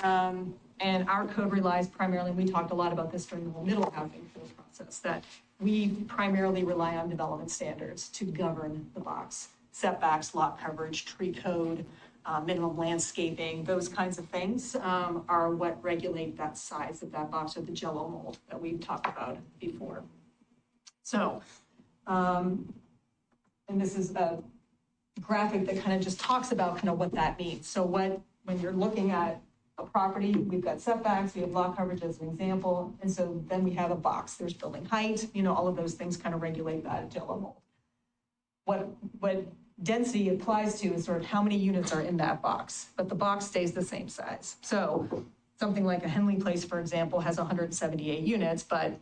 And our code relies primarily, and we talked a lot about this during the whole middle housing code process. process, that we primarily rely on development standards to govern the box. Setbacks, lot coverage, tree code, minimum landscaping, those kinds of things are what regulate that size of that box, or the Jell-O mold that we've talked about before. So, and this is a graphic that kind of just talks about kind of what that means. So when you're looking at a property, we've got setbacks, we have lot coverage as an example, and so then we have a box. There's building height, all of those things kind of regulate that Jell-O mold. What density applies to is sort of how many units are in that box, but the box stays the same size. So something like a Henley Place, for example, has 178 units, but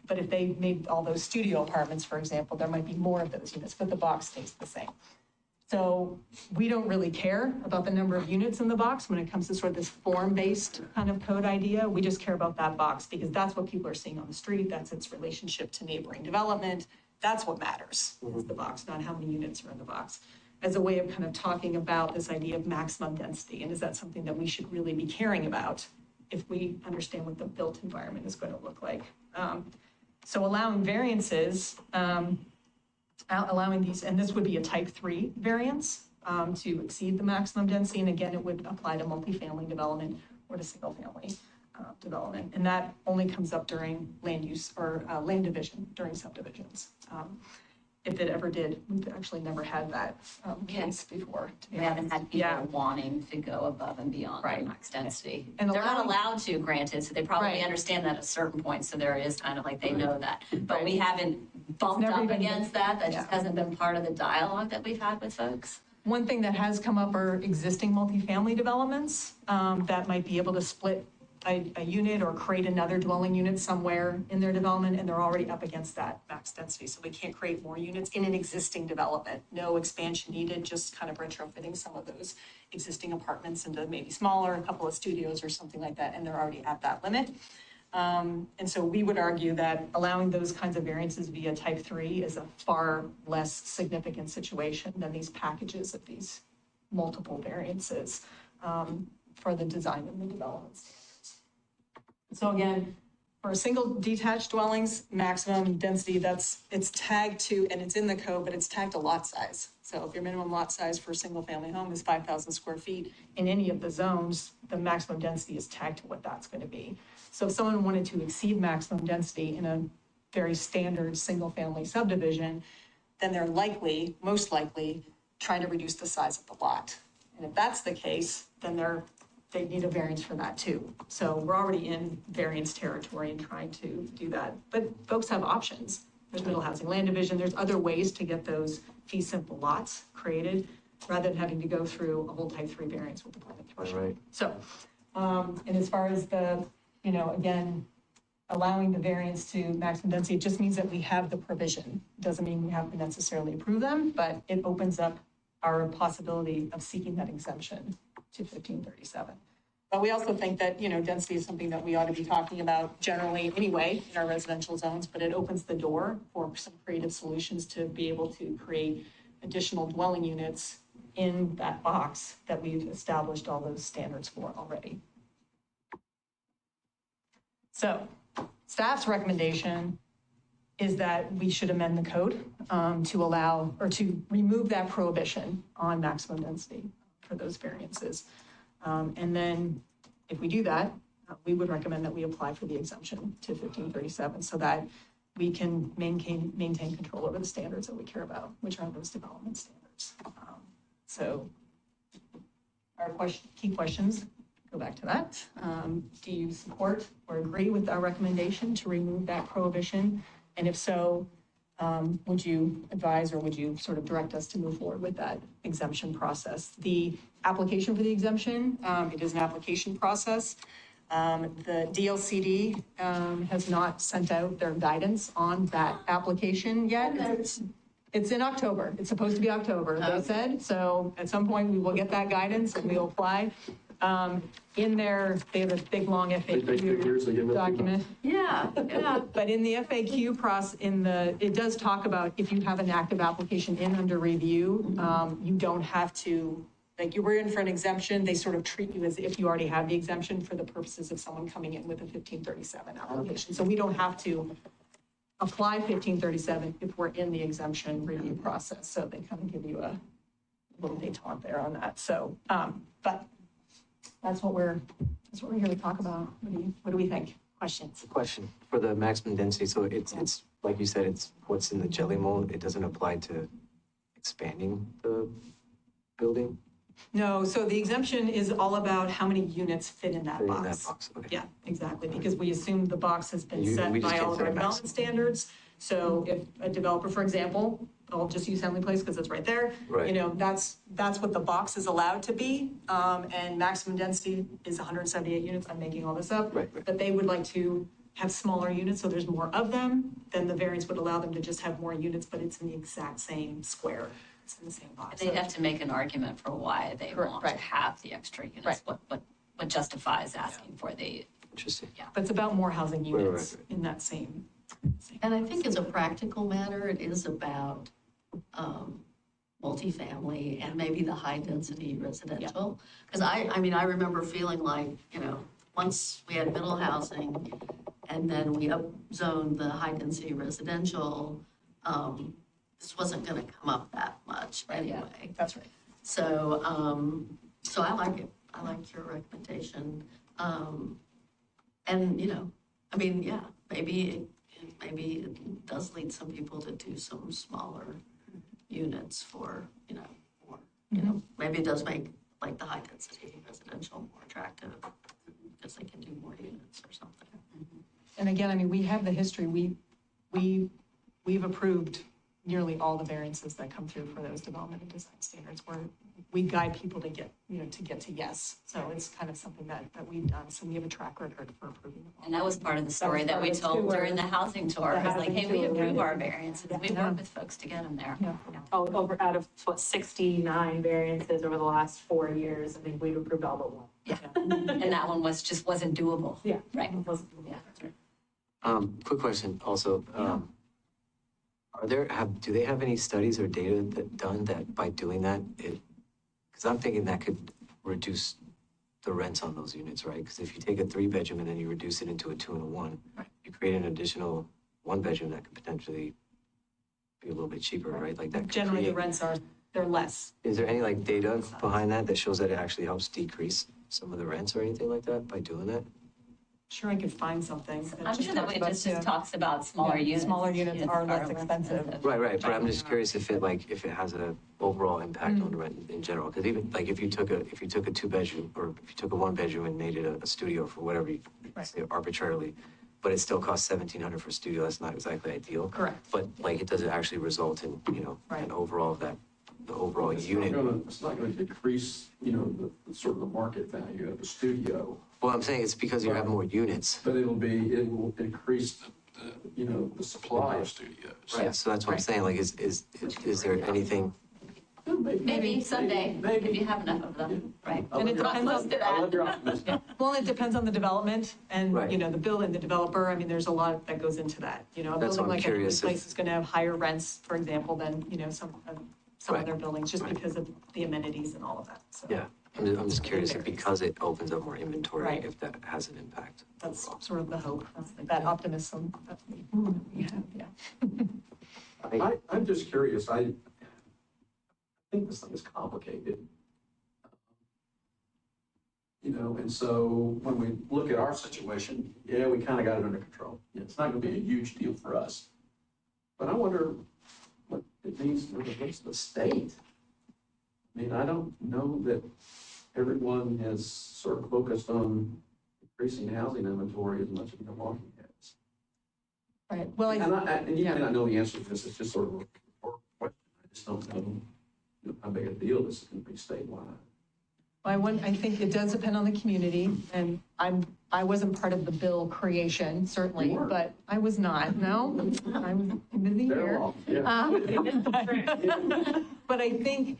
but if they made all those studio apartments, for example, there might be more of those units, but the box stays the same. So we don't really care about the number of units in the box when it comes to sort of this form-based kind of code idea. We just care about that box because that's what people are seeing on the street. That's its relationship to neighboring development. That's what matters, is the box, not how many units are in the box. As a way of kind of talking about this idea of maximum density, and is that something that we should really be caring about if we understand what the built environment is going to look like. So allowing variances, allowing these, and this would be a type 3 variance to exceed the maximum density, and again, it would apply to multifamily development or to single family development, and that only comes up during land use or land division during subdivisions. If it ever did, we've actually never had that case before. We haven't had people wanting to go above and beyond the Right. max density. And They're not allowing- allowed to, granted, so they probably Right. understand that at a certain point, so there is kind of like they know that. But Right. we haven't bumped never up even been- against that, that just yeah. hasn't been part of the dialogue that we've had with folks. One thing that has come up are existing multifamily developments that might be able to split a unit or create another dwelling unit somewhere in their development, and they're already up against that max density. So we can't create more units in an existing development. No expansion needed, just kind of retrofitting some of those existing apartments into maybe smaller, a couple of studios or something like that, and they're already at that limit. And so we would argue that allowing those kinds of variances via type 3 is a far less significant situation than these packages of these multiple variances for the design and the development standards. So again, for single detached dwellings, maximum density, it's tagged to, and it's in the code, but it's tagged to lot size. So if your minimum lot size for a single family home is 5,000 square feet, in any of the zones, the maximum density is tagged to what that's going to be. So if someone wanted to exceed maximum density in a very standard single family subdivision, then they're most likely, trying to reduce the size of the lot. And if that's the case, then they need a variance for that too. So we're already in variance territory and trying to do that. But folks have options. There's middle housing land division. There's other ways to get those fee simple lots created rather than having to go through a whole type 3 variance with the planning commission. Right. So, and as far as the, again, allowing the variance to maximum density, it just means that we have the provision. Doesn't mean we have to necessarily approve them, but it opens up our possibility of seeking that exemption to 1537. But we also think that, density is something that we ought to be talking about generally anyway in our residential zones, but it opens the door for some creative solutions to be able to create additional dwelling units in that box that we've established all those standards for already. So staff's recommendation is that we should amend the code to allow, or to remove that prohibition on maximum density for those variances. And then if we do that, we would recommend that we apply for the exemption to 1537 so that we can maintain control over the standards that we care about, which are those development standards. So our key questions, go back to that. Do you support or agree with our recommendation to remove that prohibition? And if so, would you advise or would you sort of direct us to move forward with that exemption process? The application for the exemption, it is an application process. The DLCD has not sent out their guidance on that application yet. It's in October. It's supposed to be October, they said. So at some point, we will get that guidance and we'll apply. In there, they have a big, long FAQ document. Yeah. But in the FAQ process, it does talk about if you have an active application under review, you don't have to like you were in for an exemption, they sort of treat you as if you already have the exemption for the purposes of someone coming in with a 1537 application. So we don't have to apply 1537 if we're in the exemption review process. So they kind of give you a little détente there on that. So, but that's what we're here to talk about. What do we think? Questions? Question for the maximum density. So it's like you said, it's what's in the jelly mold. It doesn't apply to expanding the building? No, so the exemption is all about how many units fit in that In box. that box, okay. Yeah, exactly, because we assume the box has been set We just by can't all of set our a maximum. development standards. So if a developer, for example, I'll just use Henley Place because it's right there. Right. You know, that's what the box is allowed to be. And maximum density is 178 units. I'm making all this up. Right. But they would like to have smaller units, so there's more of them. Then the variance would allow them to just have more units, but it's in the exact same square. It's in the same box. They have to make an argument for why they Correct, want right. to have the extra units. Right. What justifies asking for the, Interesting. But it's about more housing Right, units right. in that same. And I think as a practical matter, it is about multifamily and maybe the high-density residential. Because I mean, I remember feeling like, you know, once we had middle housing and then we upzoned the high-density residential, this wasn't gonna come up that much anyway. That's right. So, so I like it. I like your recommendation. And, you know, I mean, yeah, maybe it does lead some people to do some smaller units for, you know, or, you know, maybe it does make like the high density residential more attractive because they can do more units or something. And again, I mean, we have the history. We've approved nearly all the variances that come through for those development and design standards where we guide people to get, you know, to yes. So it's kind of something that we've done. So we have a track record for approving them all. and that was part of the story was that part we of the told tour. during the housing tour. The It was like, housing hey, we tour, approve yeah. our variances. We Yeah. work with folks to get them there. Yeah. Over out of 69 variances over the last 4 years, I think we've approved all but one. And that one wasn't doable. Yeah. Right. Yeah. Quick question also. Do they have any studies or data done that by doing that, because I'm thinking that could reduce the rents on those units, right? Because if you take a 3-bedroom and then you reduce it into a 2 and a 1, you create an additional 1-bedroom that could potentially be a little bit cheaper, right? Like that could Generally, the create- rents they're less. Is there any like data behind that shows that it actually helps decrease some of the rents or anything like that by doing that? Sure, I could find something. I'm sure that talks it about, just yeah. talks about smaller Yeah, units. smaller units are less expensive. Right, but I'm just curious if it has an overall impact on the rent in general, because even like if you took a 2-bedroom or if you took a 1-bedroom and made it a studio for whatever you say arbitrarily, but it still costs $1,700 for a studio, that's not exactly ideal. Correct. But like it doesn't actually result in, you know, an overall of that, the overall unit. It's not gonna decrease, you know, the sort of the market value of the studio, Well, I'm saying it's because you have more units. but it will increase you know, the supply of studios. Right, so that's what I'm saying, like, is there anything, Maybe someday, Maybe. if you have enough of them, right? I And it love your- depends on- Close to I that. love your optimism. Well, it depends on the development and, Right. you know, the building, the developer. I mean, there's a lot that goes into that. You know, a That's building what I'm like a Henley curious if- Place is going to have higher rents, for example, than, you know, some Right. other buildings, just Right. because of the amenities and all of that. So yeah, I'm just curious if because it opens up more inventory, Right. if that has an impact. that's sort of the hope, that optimism that we have, yeah. I'm just curious, I think this thing is complicated. You know, and so when we look at our situation, yeah, we kind of got it under control. Yeah, it's not gonna be a huge deal for us. But I wonder what it means for the rest of the state. I mean, I don't know that everyone has sort of focused on increasing housing inventory as much as Milwaukee has. Right, well, And you may not know the answer to this, it's just sort of a rhetorical question. I just don't know, you know, how big a deal this is gonna be statewide. I think it does depend on the community, and I wasn't part of the bill creation, certainly, You weren't. but I was not, no, I'm busy They're here. all- yeah. But I think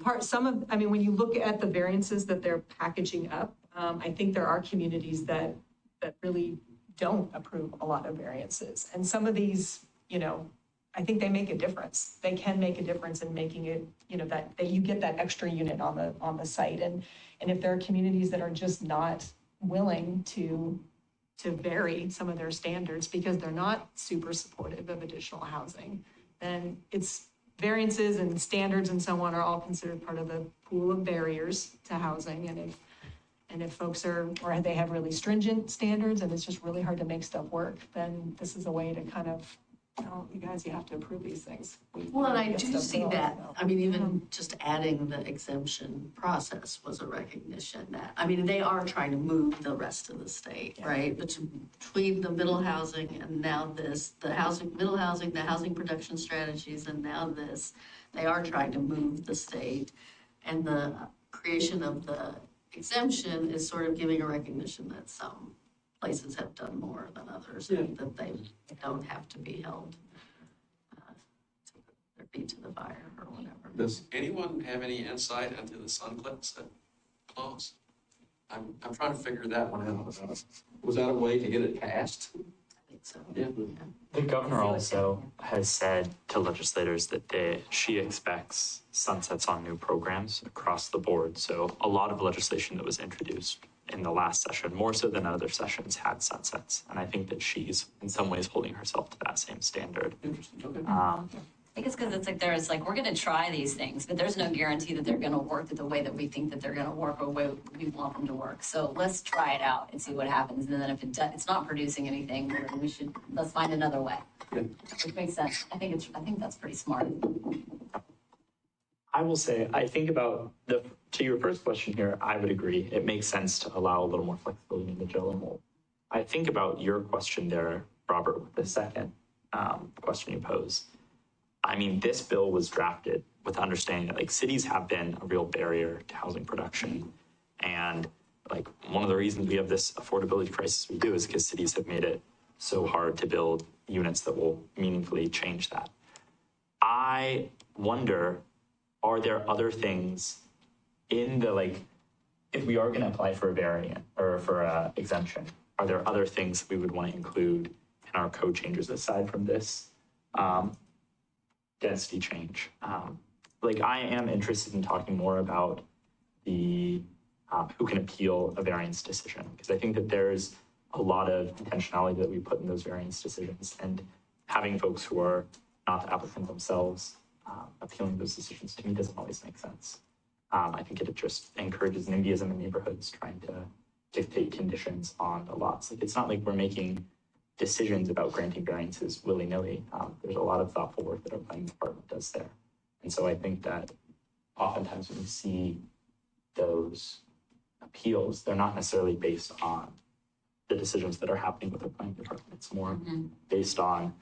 I mean, when you look at the variances that they're packaging up, I think there are communities that really don't approve a lot of variances. And some of these, you know, I think they make a difference. They can make a difference in making it, that you get that extra unit on the site. And if there are communities that are just not willing to vary some of their standards because they're not super supportive of additional housing, then it's variances and standards and so on are all considered part of the pool of barriers to housing. And if folks or they have really stringent standards and it's just really hard to make stuff work, then this is a way to kind of, you guys, you have to approve these things. Well, and I Get do stuff see built, that, so. I mean, even just adding the exemption process was a recognition that, I mean, they are trying to move the rest of the state, right? But between the middle housing and now this, the middle housing, the housing production strategies, and now this, they are trying to move the state. And the creation of the exemption is sort of giving a recognition that some places have done more than others, and that they don't have to be held to their feet to the fire or whatever. Does anyone have any insight into the sun clips that close? I'm trying to figure that one out. Was that a way to get it passed? I think so. Yeah. The governor also has said to legislators that she expects sunsets on new programs across the board. So a lot of legislation that was introduced in the last session, more so than other sessions, had sunsets. And I think that she's in some ways holding herself to that same standard. Interesting, okay. I think it's because it's like, we're going to try these things, but there's no guarantee that they're going to work the way that we think that they're going to work or the way we want them to work. So let's try it out and see what happens. And then if it's not producing anything, then let's find another way. Yeah. Which makes sense. I think that's pretty smart. I will say, I think about to your first question here, I would agree. It makes sense to allow a little more flexibility in the jello mold. I think about your question there, Robert, with the second question you posed. I mean, this bill was drafted with understanding that cities have been a real barrier to housing production. And one of the reasons we have this affordability crisis we do is because cities have made it so hard to build units that will meaningfully change that. I wonder, are there other things in the, if we are going to apply for a variant or for a exemption, are there other things that we would want to include in our code changes aside from this density change? I am interested in talking more about the who can appeal a variance decision, because I think that there's a lot of intentionality that we put in those variance decisions, and having folks who are not the applicant themselves appealing those decisions to me doesn't always make sense. I think it just encourages NIMBYism in neighborhoods trying to dictate conditions on the lots. It's not like we're making decisions about granting variances willy-nilly. There's a lot of thoughtful work that our planning department does there. And so I think that oftentimes when you see those appeals, they're not necessarily based on the decisions that are happening with our planning department. It's more based on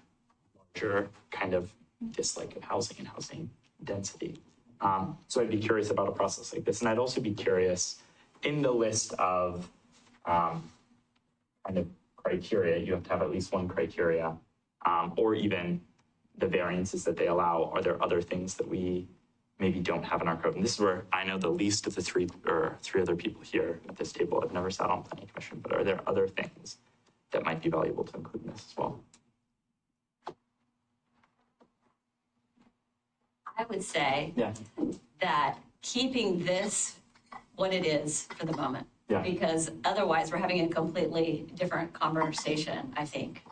larger kind of dislike of housing and housing density. So I'd be curious about a process like this. And I'd also be curious, in the list of kind of criteria, you have to have at least one criteria, or even the variances that they allow. Are there other things that we maybe don't have in our code? And this is where I know the least of the three other people here at this table have never sat on planning commission, but are there other things that might be valuable to include in this as well? I would say that keeping this what it is for the moment. Yeah. Because otherwise we're having a completely different conversation, I think,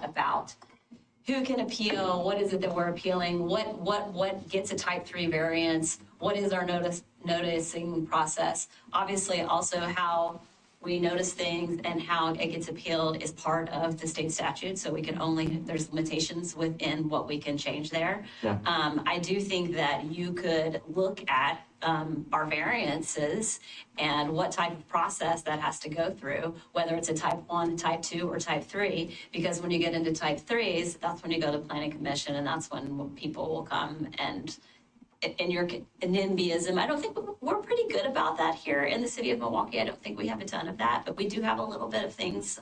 about who can appeal, what is it that we're appealing, what gets a type 3 variance, what is our noticing process. Obviously also how we notice things and how it gets appealed is part of the state statute. So we can there's limitations within what we can change there. Yeah. I do think that you could look at our variances and what type of process that has to go through, whether it's a type 1, type 2, or type 3, because when you get into type 3s, that's when you go to planning commission, and that's when people will come and in NIMBYism, I don't think we're pretty good about that here in the city of Milwaukee. I don't think we have a ton of that, but we do have a little bit of things.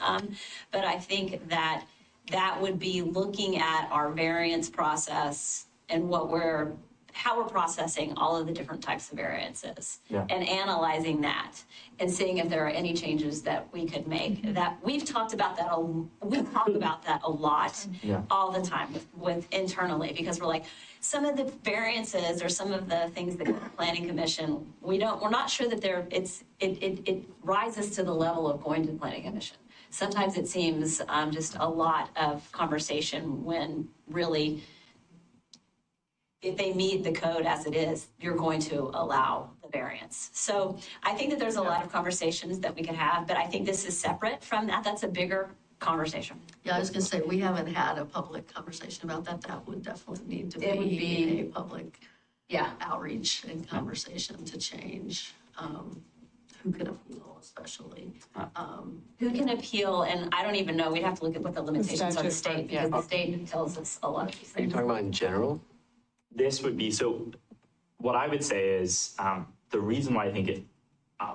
But I think that would be looking at our variance process and what we're how we're processing all of the different types of variances. Yeah. And analyzing that and seeing if there are any changes that we could make. That we've talked about that, we talk about that a lot Yeah. all the time with internally, because we're like, some of the variances or some of the things that the planning commission, we're not sure that it rises to the level of going to the planning commission. Sometimes it seems just a lot of conversation when really, if they meet the code as it is, you're going to allow the variance. So I think that there's a lot of conversations that we can have, but I think this is separate from that. That's a bigger conversation. Yeah, I was gonna say, we haven't had a public conversation about that. That would definitely need to It would be be- a public Yeah. outreach and conversation to change, who can appeal especially. Who can appeal, and I don't even know, we'd have to look at what the limitations are the statute, state, yeah. because the state tells us a lot of these Are you things. talking about in general? This would be, so what I would say is the reason why I think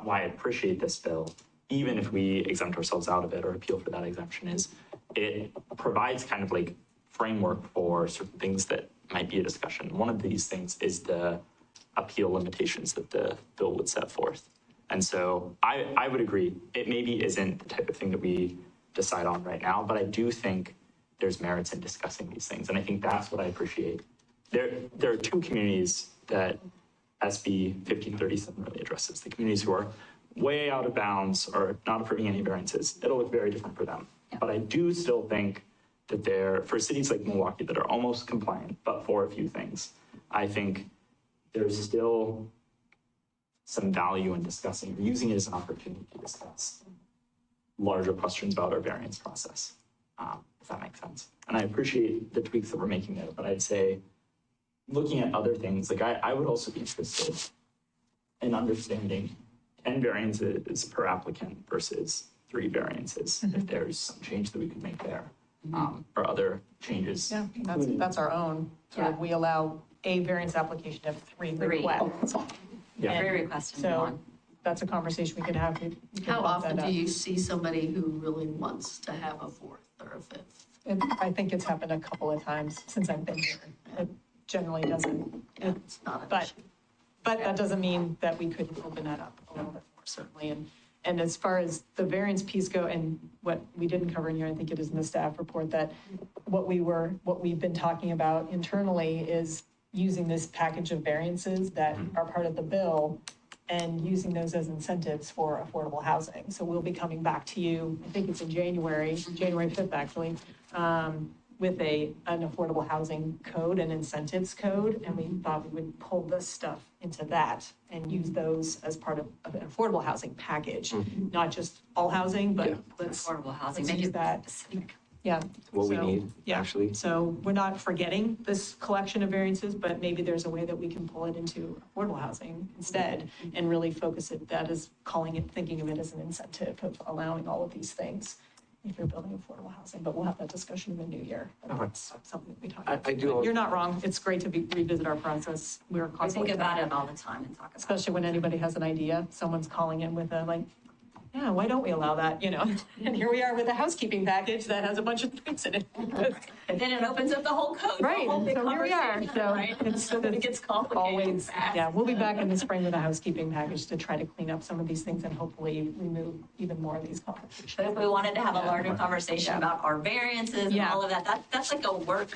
why I appreciate this bill, even if we exempt ourselves out of it or appeal for that exemption, is it provides kind of like framework for certain things that might be a discussion. One of these things is the appeal limitations that the bill would set forth. And so I would agree, it maybe isn't the type of thing that we decide on right now, but I do think there's merits in discussing these things. And I think that's what I appreciate. There are two communities that SB 1537 really addresses. The communities who are way out of bounds or not approving any variances. It'll look very different for them. But I do still think that for cities like Milwaukie that are almost compliant, but for a few things, I think there's still some value in discussing, using it as an opportunity to discuss larger questions about our variance process, if that makes sense. And I appreciate the tweaks that we're making there, but I'd say looking at other things, like I would also be interested in understanding 10 variances per applicant versus 3 variances, if there's some change that we could make there, or other changes. Yeah, that's our own. Sort of, we allow a variance application to have 3 Three. requests. Yeah. Every request and So on. that's a conversation we could have. We could How bump often that do up. you see somebody who really wants to have a 4th or a 5th? I think it's happened a couple of times since I've been here. It generally doesn't. Yeah, it's not an But, issue. but that doesn't mean that we couldn't open that up a little bit more, certainly. And as far as the variance piece go, and what we didn't cover in here, I think it is in the staff report, that what we've been talking about internally is using this package of variances that are part of the bill and using those as incentives for affordable housing. So we'll be coming back to you, I think it's in January 5th, actually, with an affordable housing code, an incentives code, and we thought we would pull this stuff into that and use those as part of an affordable housing package, not just all housing, but Yeah. let's, Affordable housing, let's make use it that. specific. Yeah. What we So, need, yeah. actually. So we're not forgetting this collection of variances, but maybe there's a way that we can pull it into affordable housing instead and really focus it, that is thinking of it as an incentive of allowing all of these things if you're building affordable housing, but we'll have that discussion in the new year. That's something that we talk about. I do. You're not wrong. It's great to revisit our process. We're I think constantly about talking it all the time and talk about it. especially when anybody has an idea, someone's calling in with a like, yeah, why don't we allow that, And here we are with a housekeeping package that has a bunch of things in it. And then it opens up the whole code, the Right, whole big so here we are, conversation, so right? it's- So then it gets complicated Always, fast. yeah, we'll be back in the spring with a housekeeping package to try to clean up some of these things and hopefully remove even more of these complications. But if we wanted to have a larger conversation Yeah. about our variances and Yeah. all of that's like a work,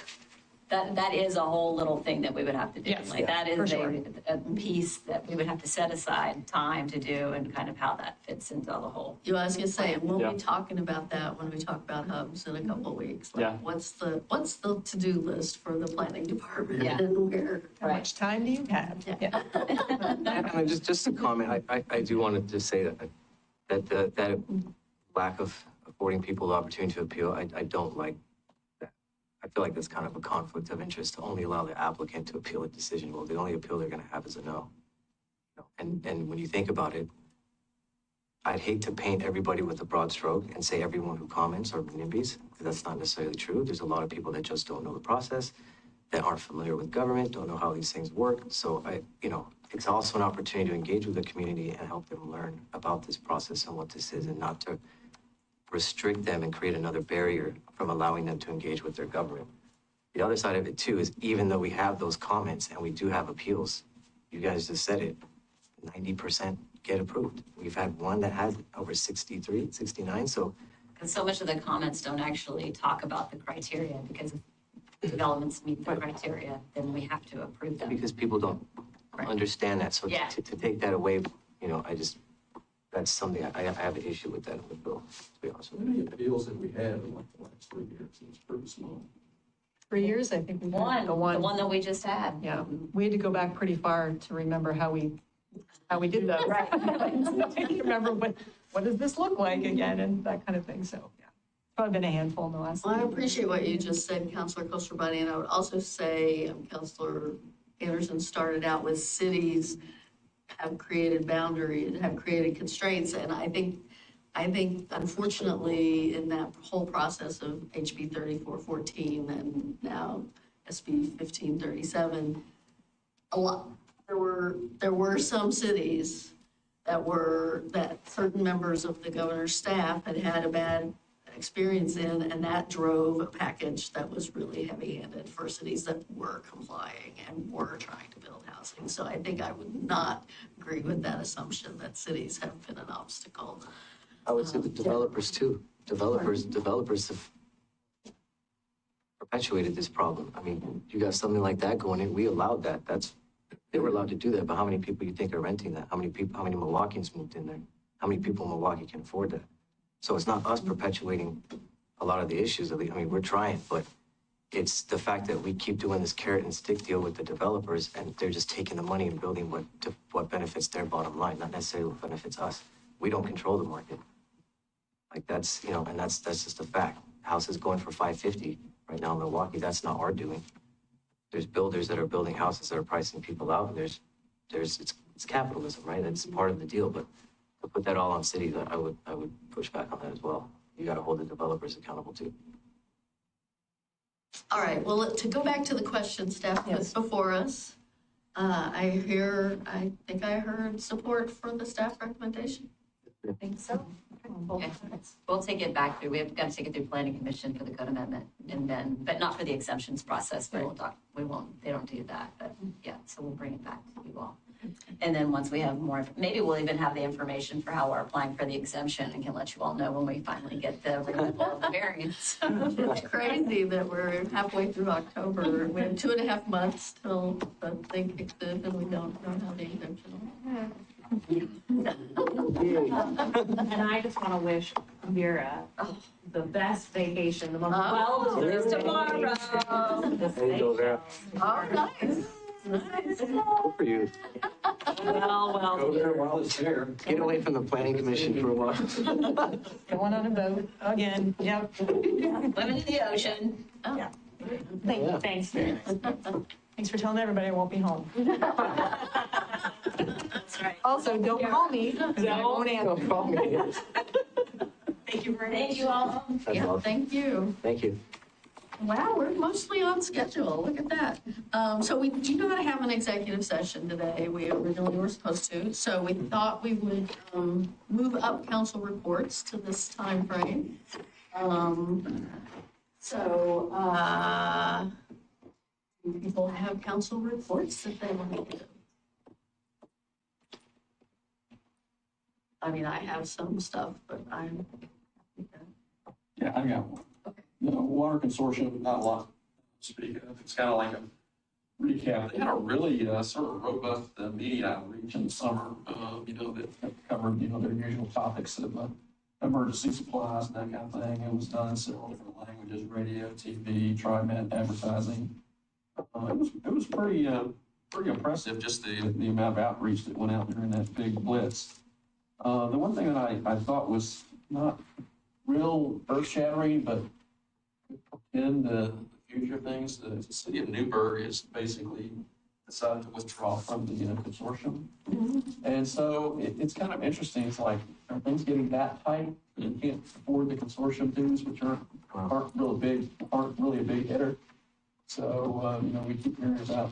that is a whole little thing that we would have to do. Yes, Like that for is sure. a piece that we would have to set aside time to do and kind of how that fits into the whole. You know, I was gonna say, and we'll Yeah. be talking about that when we talk about hubs in a couple of weeks. Like, Yeah. what's the to-do list for the planning department Yeah. and where? How much time do you have? Yeah. And just a comment, I do want to just say that lack of affording people the opportunity to appeal, I don't like that. I feel like that's kind of a conflict of interest to only allow the applicant to appeal a decision. Well, the only appeal they're going to have is a no. And when you think about it, I'd hate to paint everybody with a broad stroke and say everyone who comments are NIMBYs, because that's not necessarily true. There's a lot of people that just don't know the process, that aren't familiar with government, don't know how these things work. So it's also an opportunity to engage with the community and help them learn about this process and what this is, and not to restrict them and create another barrier from allowing them to engage with their government. the other side of it too is even though we have those comments and we do have appeals, you guys just said it, 90% get approved. We've had one that had over 63, 69, so Because so much of the comments don't actually talk about the criteria, because if developments meet the criteria, then we have to approve them. because people don't Right. understand that. So Yeah. to take that away, that's something I have an issue with that with Bill, to be honest How with you. many appeals have we had in like the last 3 years? It's pretty small. 3 years, I think we had One, the the one. one that we just had. Yeah, we had to go back pretty far to remember how we did that. Right. To remember what does this look like again and that kind of thing, so, yeah. Probably been a handful in the last. Well, I appreciate what you just said, Counselor Koster-Bunny, and I would also say Counselor Anderson started out with cities have created boundaries, have created constraints, and I think unfortunately in that whole process of HB 3414 and now SB 1537, there were some cities that certain members of the governor's staff had a bad experience in, and that drove a package that was really heavy-handed for cities that were complying and were trying to build housing. So I think I would not agree with that assumption that cities have been an obstacle. I would say the developers too. Developers have perpetuated this problem. I mean, you got something like that going in, we allowed that. They were allowed to do that, but how many people you think are renting that? How many Milwaukeeans moved in there? How many people in Milwaukee can afford that? So it's not us perpetuating a lot of the issues. We're trying, but it's the fact that we keep doing this carrot and stick deal with the developers, and they're just taking the money and building what benefits their bottom line, not necessarily what benefits us. We don't control the market. Like that's just a fact. Houses going for $550 right now in Milwaukee, that's not our doing. There's builders that are building houses that are pricing people out, and it's capitalism, right? That's part of the deal, but to put that all on cities, I would push back on that as well. You gotta hold the developers accountable too. All right, well, to go back to the question staff put Yes. before us, I think I heard support for the staff recommendation. I think so. Okay. We'll take it back through, we've got to take it through planning commission for the code amendment, and then, but not for the exemptions process. They don't do that, but yeah, so we'll bring it back to you all. And then once we have more, maybe we'll even have the information for how we're applying for the exemption and can let you all know when we finally get the removal of the variance. It's crazy that we're halfway through October. We have 2.5 months till the thing kicks in and we don't know how the exemption And I just want to wish Vera the best vacation, the most Oh, well-deserved tomorrow. vacation. This There you go, Vera. Oh, nice. Nice. Good for you. Well. Go there while it's there. Get away from the planning commission for a while. Going on a boat again, yep. Women in the ocean. Yeah. Yeah. Thanks, Vera. Thanks for telling everybody I won't be home. That's right. Also, don't call me, because I won't answer. Don't call me. Thank you very much. Thank you all. That's Yeah, awesome. thank you. Thank you. Wow, we're mostly on schedule. Look at that. So we do not have an executive session today. We originally were supposed to. So we thought we would move up council reports to this time frame. Do people have council reports that they want to give? I mean, I have some stuff, but I'm. Yeah, I got one. Okay. The Water Consortium, not a lot to speak of. It's kind of like a recap. They had a really sort of robust media outreach in the summer, that covered, their usual topics of emergency supplies and that kind of thing. It was done in several different languages, radio, TV, TriMet, advertising. It was pretty impressive, just the amount of outreach that went out there in that big blitz. The one thing that I thought was not real earth-shattering, but in the future things, the city of Newburgh has basically decided to withdraw from the consortium. And so it's kind of interesting. It's like, are things getting that tight? You can't afford the consortium dues, which aren't really a big hitter. So, we keep hearing about,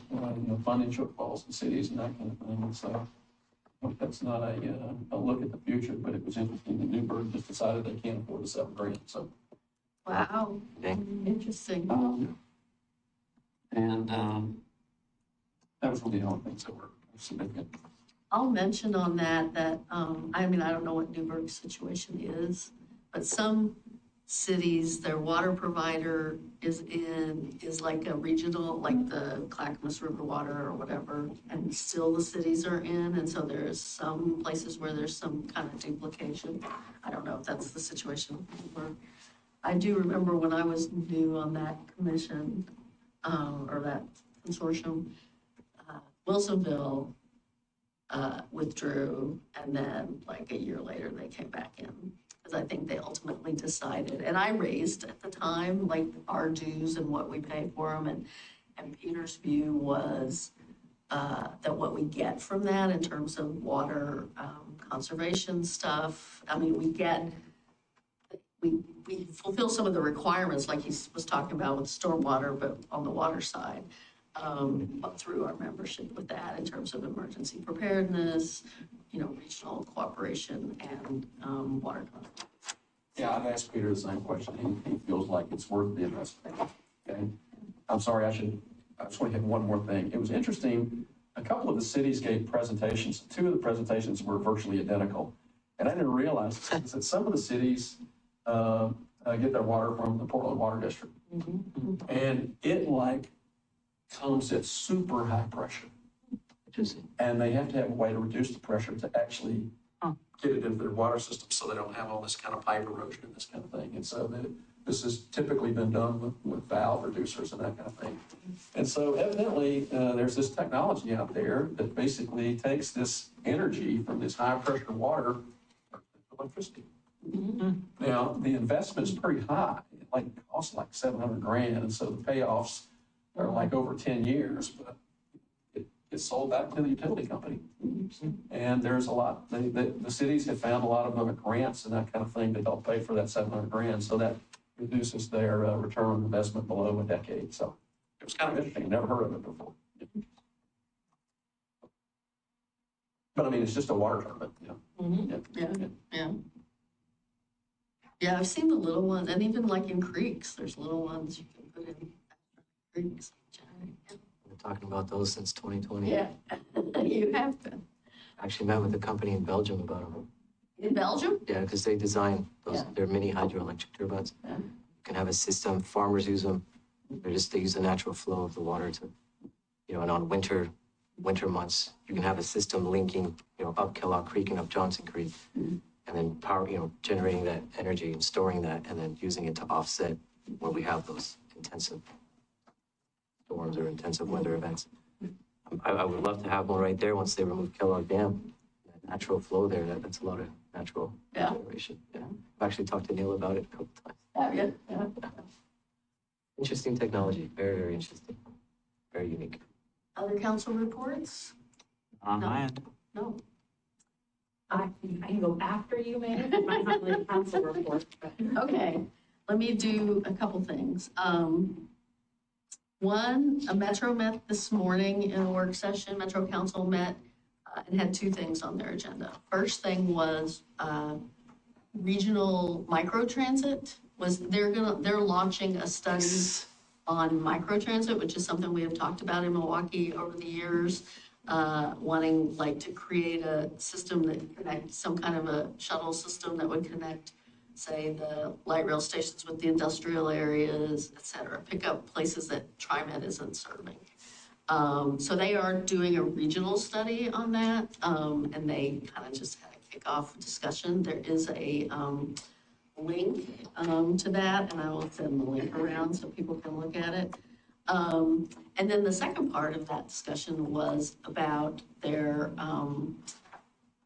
funding shortfalls in cities and that kind of thing. And so that's not a look at the future, but it was interesting that Newburgh just decided they can't afford the $7 grand. So, Wow, Dang. interesting. And, that was really the only things that were significant. I'll mention on that, I mean, I don't know what Newburgh's situation is, but some cities, their water provider is like a regional, like the Clackamas River Water or whatever, and still the cities are in, and so there's some places where there's some kind of duplication. I don't know if that's the situation with Newburgh. I do remember when I was new on that commission, or that consortium, Wilsonville withdrew, and then like a year later, they came back in. Because I think they ultimately decided, and I raised at the time, like our dues and what we pay for them, and Peter's view was that what we get from that in terms of water conservation stuff, I mean, we fulfill some of the requirements, like he was talking about with stormwater, but on the water side, through our membership with that in terms of emergency preparedness, regional cooperation and water conservation. Yeah, I've asked Peter the same question. He feels like it's worth the investment. Okay. I'm sorry, I just want to hit one more thing. It was interesting. A couple of the cities gave presentations. Two of the presentations were virtually identical. And I didn't realize that some of the cities get their water from the Portland Water District. Mm-hmm. And it comes at super high pressure. And they have to have a way to reduce the pressure to actually get it into their water system so they don't have all this kind of pipe erosion and this kind of thing. And so this has typically been done with valve reducers and that kind of thing. And so evidently there's this technology out there that basically takes this energy from this high pressure water to electricity. Mm-hmm. Now, the investment's pretty high. It costs like $700,000. And so the payoffs are over 10 years, but it's sold back to the utility company. And there's a lot, the cities have found a lot of them grants and that kind of thing to help pay for that $700,000. So that reduces their return on investment below a decade. So it was kind of interesting. Never heard of it before. But I mean, it's just a water tournament, Mm-hmm. Yeah. Yeah, I've seen the little ones, and even in creeks, there's little ones you can put in creeks. We're talking about those since 2020. Yeah, you have been. Actually met with a company in Belgium about them. In Belgium? Yeah, because they design those, Yeah. they're mini hydroelectric turbines. Yeah. You can have a system, farmers use them. They use the natural flow of the water to, and on winter months, you can have a system linking, up Kellogg Creek and up Johnson Creek. Mm-hmm. And then power, generating that energy and storing that and then using it to offset where we have those intensive storms or intensive weather events. I would love to have one right there once they remove Kellogg Dam. That natural flow there, that's a lot of natural generation. Yeah. I've actually talked to Neil about it a couple times. Have you? Yeah. Interesting technology, very, very interesting, very unique. Other council reports? On No. my end. No. I can go after you, Mayor, if I'm not the council report. Okay, let me do a couple things. One, Metro met this morning in a work session. Metro Council met and had two things on their agenda. First thing was regional microtransit. They're launching a study on microtransit, which is something we have talked about in Milwaukie over the years. Wanting to create a system that connects, some kind of a shuttle system that would connect, say, the light rail stations with the industrial areas, et cetera, pick up places that TriMet isn't serving. So they are doing a regional study on that, and they kind of just had a kickoff discussion. There is a link to that, and I will send the link around so people can look at it. And then the second part of that discussion was about their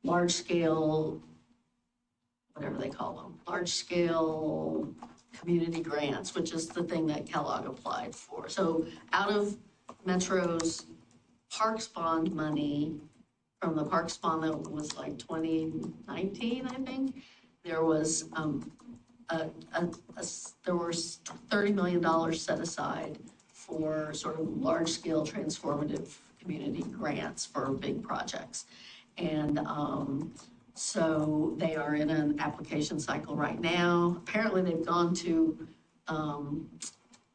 large-scale, whatever they call them, large-scale community grants, which is the thing that Kellogg applied for. So out of Metro's Parks Bond money, from the Parks Bond that was 2019, I think, there was there was $30 million set aside for sort of large-scale transformative community grants for big projects. And so they are in an application cycle right now. Apparently they've gone to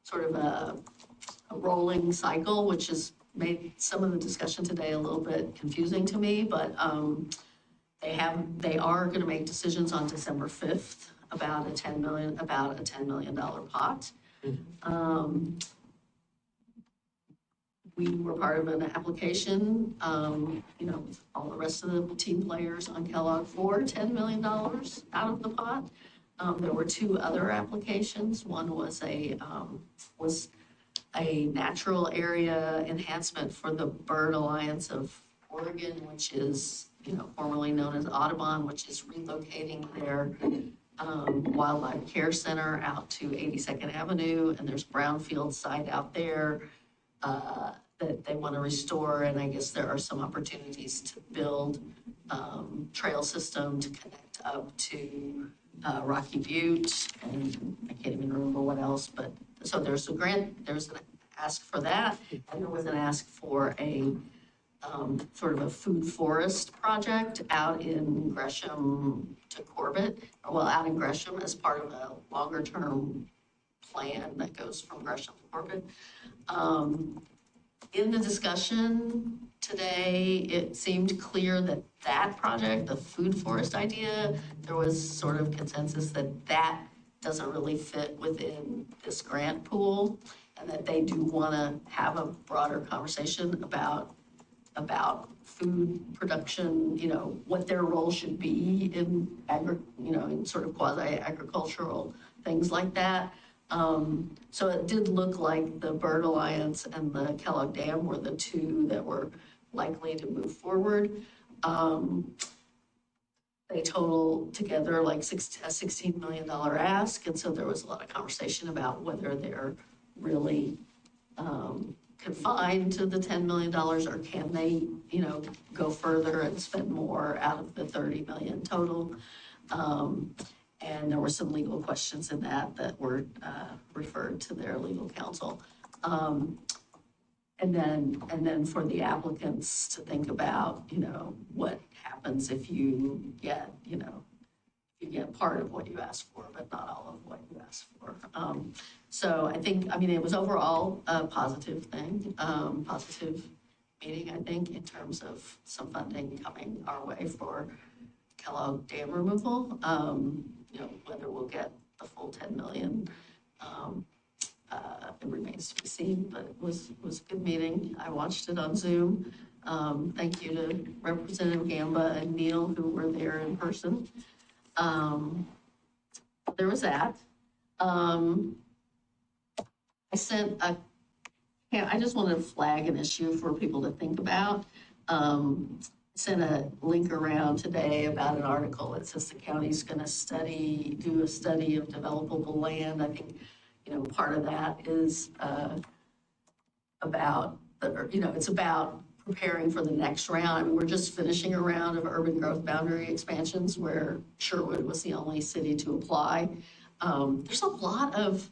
sort of a a rolling cycle, which has made some of the discussion today a little bit confusing to me, but, they are gonna make decisions on December 5th about a $10 million pot. We were part of an application, with all the rest of the team players on Kellogg for $10 million out of the pot. There were two other applications. One was a natural area enhancement for the Bird Alliance of Oregon, which is, formerly known as Audubon, which is relocating their wildlife care center out to 82nd Avenue, and there's brownfield site out there that they want to restore, and I guess there are some opportunities to build trail system to connect up to Rocky Butte, and I can't even remember what else, but, so there's a grant, there's an ask for that, and there was an ask for a sort of a food forest project out in Gresham to Corbett, out in Gresham as part of a longer term plan that goes from Gresham to Corbett. In the discussion today, it seemed clear that that project, the food forest idea, there was sort of consensus that that doesn't really fit within this grant pool, and that they do want to have a broader conversation about food production, what their role should be in in sort of quasi-agricultural things like that. So it did look like the Bird Alliance and the Kellogg Dam were the two that were likely to move forward. They total together like a $16 million ask, and so there was a lot of conversation about whether they're really confined to the $10 million, or can they, go further and spend more out of the $30 million total. And there were some legal questions in that were referred to their legal counsel. And then for the applicants to think about, what happens if you get, you get part of what you asked for, but not all of what you asked for. So I think, it was overall a positive thing, positive meeting, I think, in terms of some funding coming our way for Kellogg Dam removal. Whether we'll get the full 10 million, it remains to be seen, but it was a good meeting. I watched it on Zoom. Thank you to Representative Gamba and Neil, who were there in person. There was that. I just wanted to flag an issue for people to think about. Sent a link around today about an article that says the county's gonna do a study of developable land. I think, part of that is about, it's about preparing for the next round. We're just finishing a round of urban growth boundary expansions where Sherwood was the only city to apply. There's a lot of,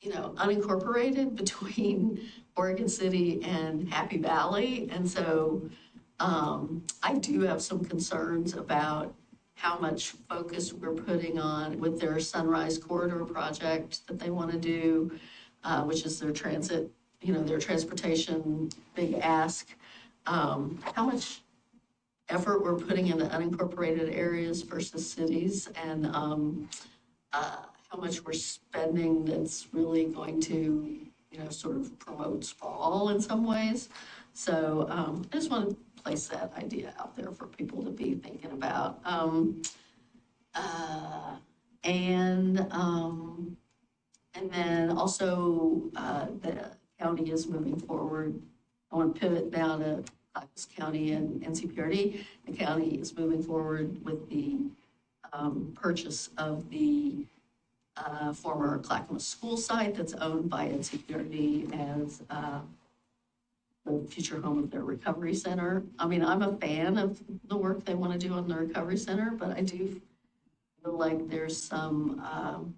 unincorporated between Oregon City and Happy Valley. And so I do have some concerns about how much focus we're putting on with their Sunrise Corridor project that they want to do, which is their transit, their transportation big ask. How much effort we're putting into unincorporated areas versus cities, and how much we're spending that's really going to, sort of promote sprawl in some ways. So I just want to place that idea out there for people to be thinking about. And then also the county is moving forward. I want to pivot now to Clackamas County and NCPRD. The county is moving forward with the purchase of the former Clackamas school site that's owned by NCPRD as the future home of their recovery center. I'm a fan of the work they want to do on the recovery center, but I do feel like there's some,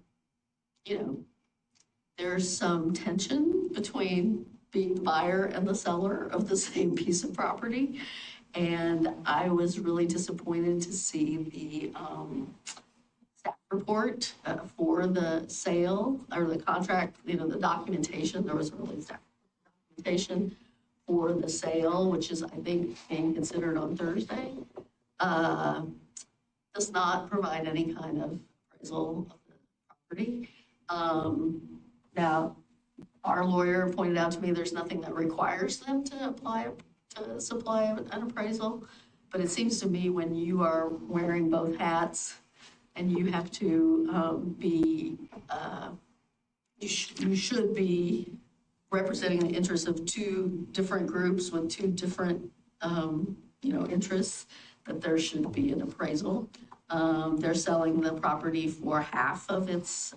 there's some tension between being the buyer and the seller of the same piece of property. And I was really disappointed to see the staff report for the sale or the contract, the documentation. There was a really staff application for the sale, which is, I think, being considered on Thursday, does not provide any kind of appraisal of the property. Now, our lawyer pointed out to me there's nothing that requires them to supply an appraisal, but it seems to me when you are wearing both hats and you have to you should be representing the interests of two different groups with two different, interests, that there should be an appraisal. They're selling the property for half of its,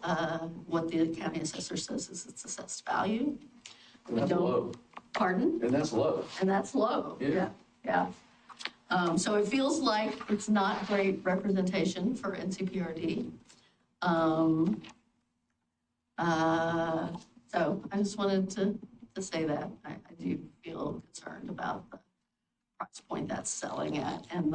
what the county assessor says is its assessed value. And that's low. Pardon? And that's low. And that's low. Yeah. Yeah. So it feels like it's not great representation for NCPRD. So I just wanted to say that. I do feel concerned about the price point that's selling at. And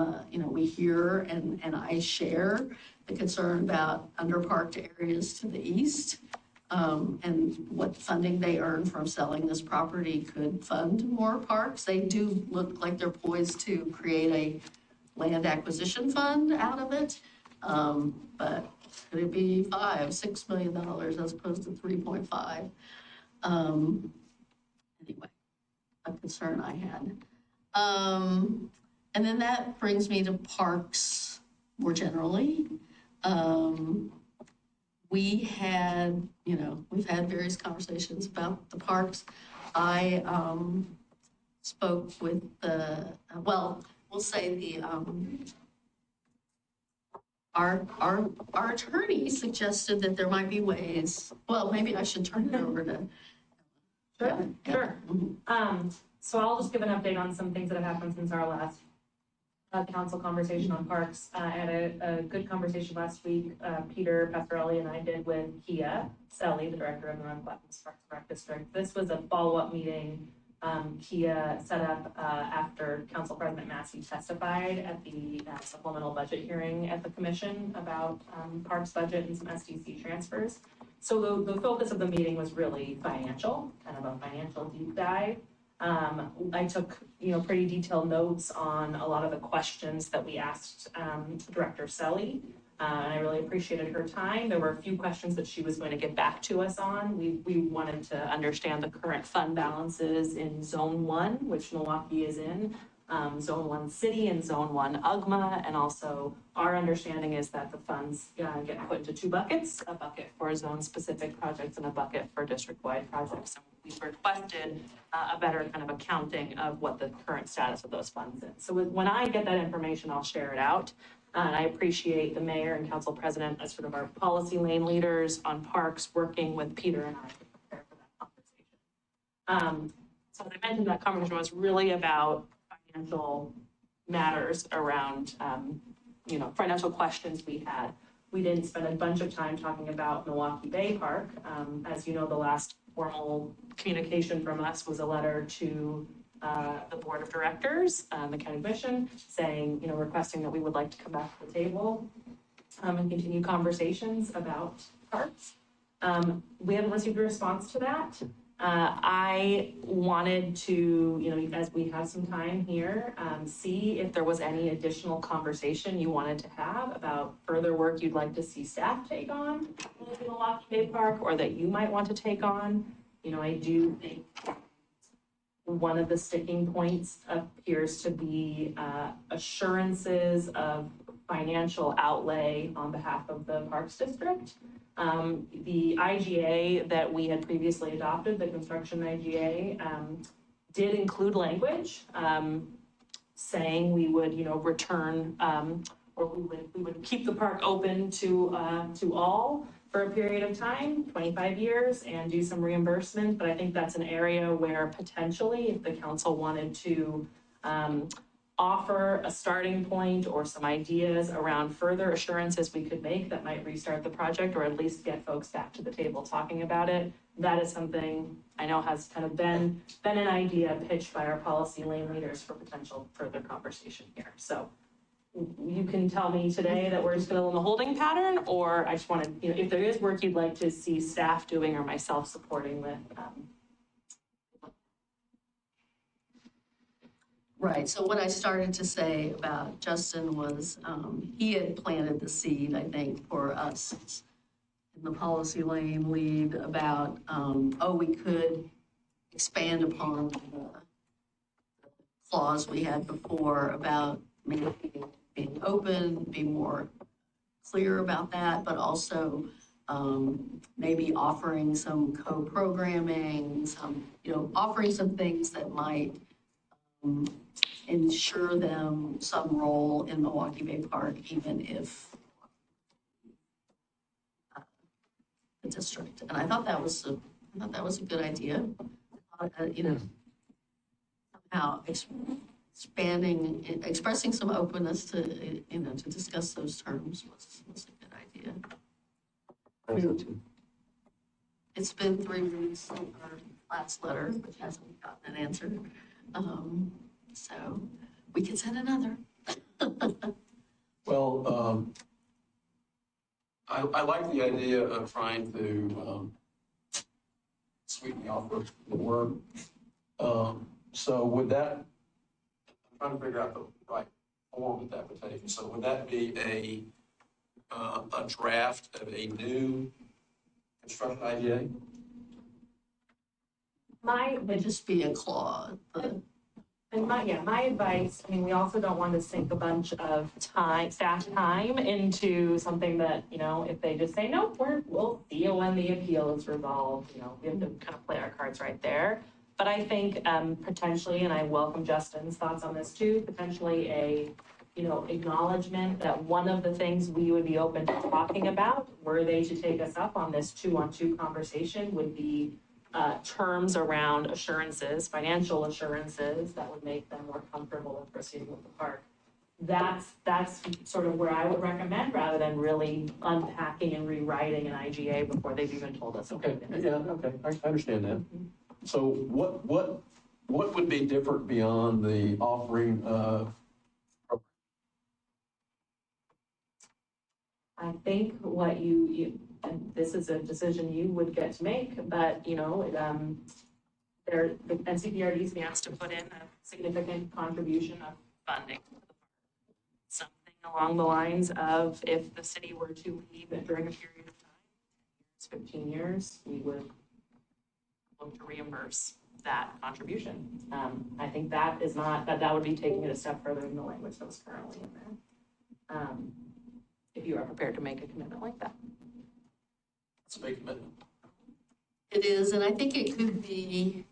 we hear and I share the concern about underparked areas to the east. And what funding they earn from selling this property could fund more parks. They do look like they're poised to create a land acquisition fund out of it. But could it be $5-6 million as opposed to 3.5? Anyway, a concern I had. And then that brings me to parks more generally. We've had various conversations about the parks. I spoke with our attorney suggested that there might be ways, well, maybe I should turn it over to. Sure. So I'll just give an update on some things that have happened since our last council conversation on parks. I had a good conversation last week. Peter Pasquarelli and I did with Kia Selly, the director of the Run Platinum Parks and Rec District. This was a follow-up meeting Kia set up after Council President Massey testified at the supplemental budget hearing at the commission about parks budget and some SDC transfers. So the focus of the meeting was really financial, kind of a financial deep dive. I took, pretty detailed notes on a lot of the questions that we asked Director Selly, and I really appreciated her time. There were a few questions that she was going to get back to us on. We wanted to understand the current fund balances in Zone 1, which Milwaukie is in, Zone 1 City and Zone 1 UGMA, and also our understanding is that the funds get put into two buckets, a bucket for zone-specific projects and a bucket for district-wide projects. And we've requested a better kind of accounting of what the current status of those funds is. So when I get that information, I'll share it out. And I appreciate the mayor and council president as sort of our policy lane leaders on parks working with Peter and I to prepare for that conversation. So as I mentioned, that conversation was really about financial matters around, financial questions we had. We didn't spend a bunch of time talking about Milwaukie Bay Park. As you know, the last formal communication from us was a letter to the board of directors, the county commission, saying, requesting that we would like to come back to the table and continue conversations about parks. We haven't received a response to that. I wanted to, as we have some time here, see if there was any additional conversation you wanted to have about further work you'd like to see staff take on in the Milwaukie Bay Park, or that you might want to take on. I do think one of the sticking points appears to be assurances of financial outlay on behalf of the Parks District. The IGA that we had previously adopted, the construction IGA, did include language saying we would, return or we would keep the park open to all for a period of time, 25 years, and do some reimbursement. But I think that's an area where potentially, if the council wanted to offer a starting point or some ideas around further assurances we could make that might restart the project, or at least get folks back to the table talking about it, that is something I know has kind of been an idea pitched by our policy lane leaders for potential further conversation here. So you can tell me today that we're still in the holding pattern, or I just wanted, if there is work you'd like to see staff doing or myself supporting with, Right, so what I started to say about Justin was, he had planted the seed, I think, for us in the policy lane lead about, we could expand upon the clause we had before about maybe being open, be more clear about that, but also maybe offering some co-programming, offering some things that might ensure them some role in Milwaukie Bay Park, even if the district. And I thought that was a good idea. Somehow expressing some openness to, to discuss those terms was a good idea. I think so too. It's been 3 weeks since our last letter, which hasn't gotten an answer. So we could send another. Well, I like the idea of trying to sweeten the offer of the word. So would that, I'm trying to figure out the right form that would take. So would that be a draft of a new construction IGA? It would just be a clause. My advice, I mean, we also don't want to sink a bunch of staff time into something that, if they just say, nope, we'll see you when the appeal is resolved, we have to kind of play our cards right there. But I think potentially, and I welcome Justin's thoughts on this too, potentially a, acknowledgement that one of the things we would be open to talking about, were they to take us up on this 2-on-2 conversation, would be terms around assurances, financial assurances that would make them more comfortable in proceeding with the park. That's sort of where I would recommend, rather than really unpacking and rewriting an IGA before they've even told us. Okay, yeah, okay, I understand that. So what would be different beyond the offering of? I think what you, and this is a decision you would get to make, but, the NCPRD is being asked to put in a significant contribution of funding. Something along the lines of, if the city were to leave it during a period of time, 15 years, we would look to reimburse that contribution. I think that is not, that would be taking it a step further than the language that was currently in there. If you are prepared to make a commitment like that. It's a big commitment. It is, and I think it could be,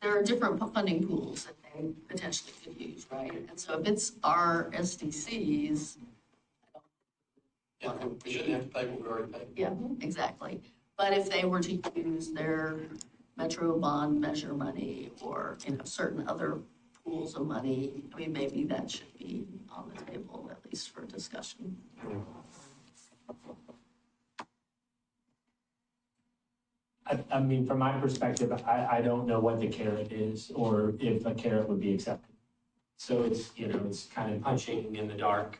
there are different funding pools that they potentially could use, right? And so if it's our SDCs. Yeah, we shouldn't have to pay what we already paid. Yeah, exactly. But if they were to use their Metro bond measure money or, certain other pools of money, I mean, maybe that should be on the table, at least for discussion. I mean, from my perspective, I don't know what the carrot is or if a carrot would be accepted. So it's, it's kind of punching in the dark.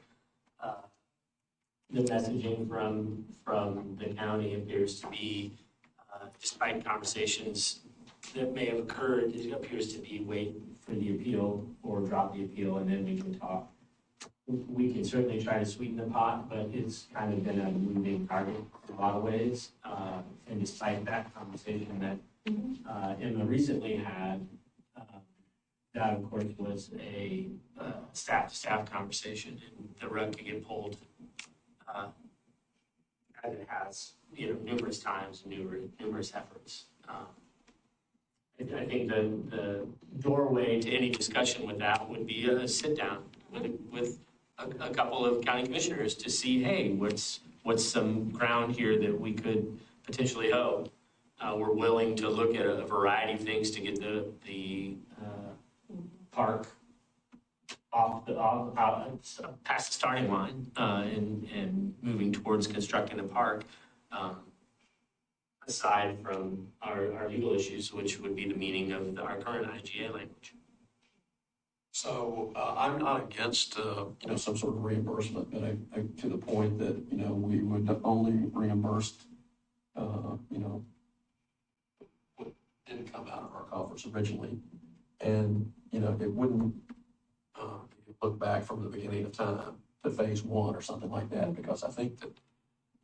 The messaging from the county appears to be, despite conversations that may have occurred, it appears to be wait for the appeal or drop the appeal and then we can talk. We can certainly try to sweeten the pot, but it's kind of been a moving target in a lot of ways. And despite that conversation that Emma recently had, that of course was a staff-to-staff conversation, and the rug could get pulled as it has, numerous times, numerous efforts. I think the doorway to any discussion with that would be a sit down with a couple of county commissioners to see, hey, what's some ground here that we could potentially hoe. We're willing to look at a variety of things to get the park out past the starting line and moving towards constructing the park. Aside from our legal issues, which would be the meaning of our current IGA language. So I'm not against, some sort of reimbursement, but I to the point that, we would only reimburse, what didn't come out of our coffers originally. And, you know, it wouldn't, look back from the beginning of time to phase one or something like that, because I think that,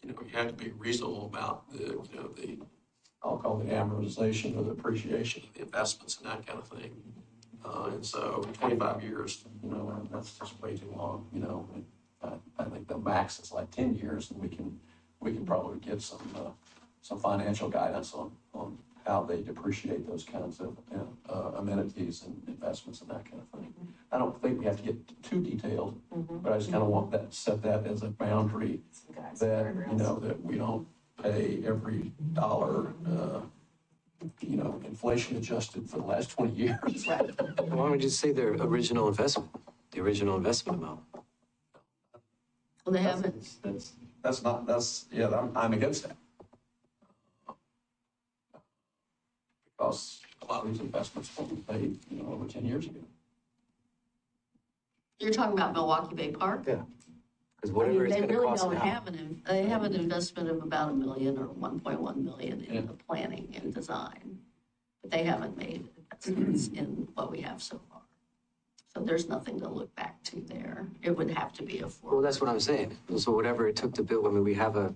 you know, you have to be reasonable about the, you know, the, I'll call it amortization or the appreciation of the investments and that kind of thing. And so 25 years, you know, that's just way too long, you know. I think the max is like 10 years, and we can probably get some financial guidance on how they depreciate those kinds of amenities and investments and that kind of thing. I don't think we have to get too detailed, but I just kind of want that, set that as a boundary that, you know, that we don't pay every dollar, you know, inflation adjusted for the last 20 years. Why don't we just say the original investment amount? Well, they haven't, I'm against that. Because a lot of these investments were made, you know, over 10 years ago. you're talking about Milwaukie Bay Park? Yeah. Because I whatever mean, it's they gonna really cost don't now. have they have an investment of about $1 million or 1.1 million in the planning and design. But they haven't made investments in what we have so far. So there's nothing to look back to there. It would have to be a Well, forward. that's what I'm saying. So whatever it took to build, I mean, we have an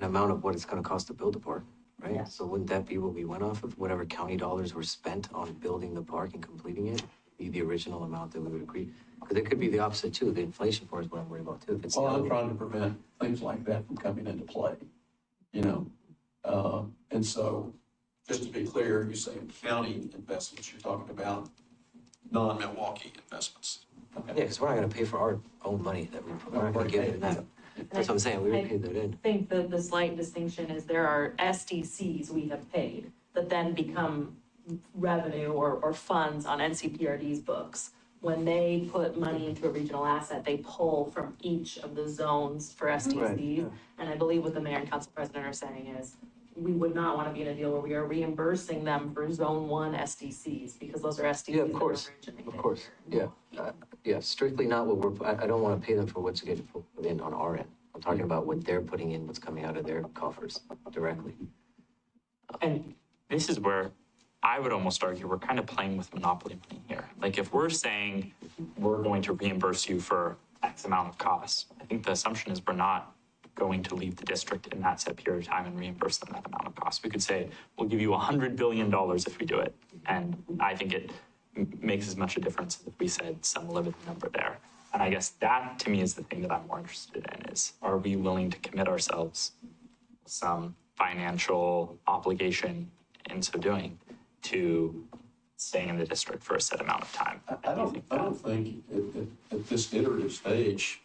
amount of what it's gonna cost to build the park, right? Yeah. So wouldn't that be what we went off of? Whatever county dollars were spent on building the park and completing it, be the original amount that we would agree? Because it could be the opposite too. The inflation part is what I'm worried about too. If it's the Well, other I'm way. trying to prevent things like that from coming into play, you know? And so, just to be clear, you say county investments, you're talking about non-Milwaukie investments. Yeah, because we're not gonna pay for our own money that we're not gonna give it that. That's what I'm saying. We would pay that in. I think the slight distinction is there are SDCs we have paid that then become revenue or funds on NCPRD's books. When they put money into a regional asset, they pull from each of the zones for SDCs. yeah. And I believe what the mayor and council president are saying is, we would not want to be in a deal where we are reimbursing them for zone one SDCs, because those are SDCs Yeah, of that course, originated of course, here. yeah. Yeah, strictly not what I don't want to pay them for what's getting put in on our end. I'm talking about what they're putting in, what's coming out of their coffers directly. And this is where I would almost argue we're kind of playing with monopoly money here. Like if we're saying we're going to reimburse you for X amount of costs, I think the assumption is we're not going to leave the district in that set period of time and reimburse them that amount of cost. We could say, we'll give you $100 billion if we do it. And I think it makes as much a difference as if we said some limited number there. And I guess that to me is the thing that I'm more interested in is, are we willing to commit ourselves some financial obligation in so doing to staying in the district for a set amount of time? I don't think at this iterative stage,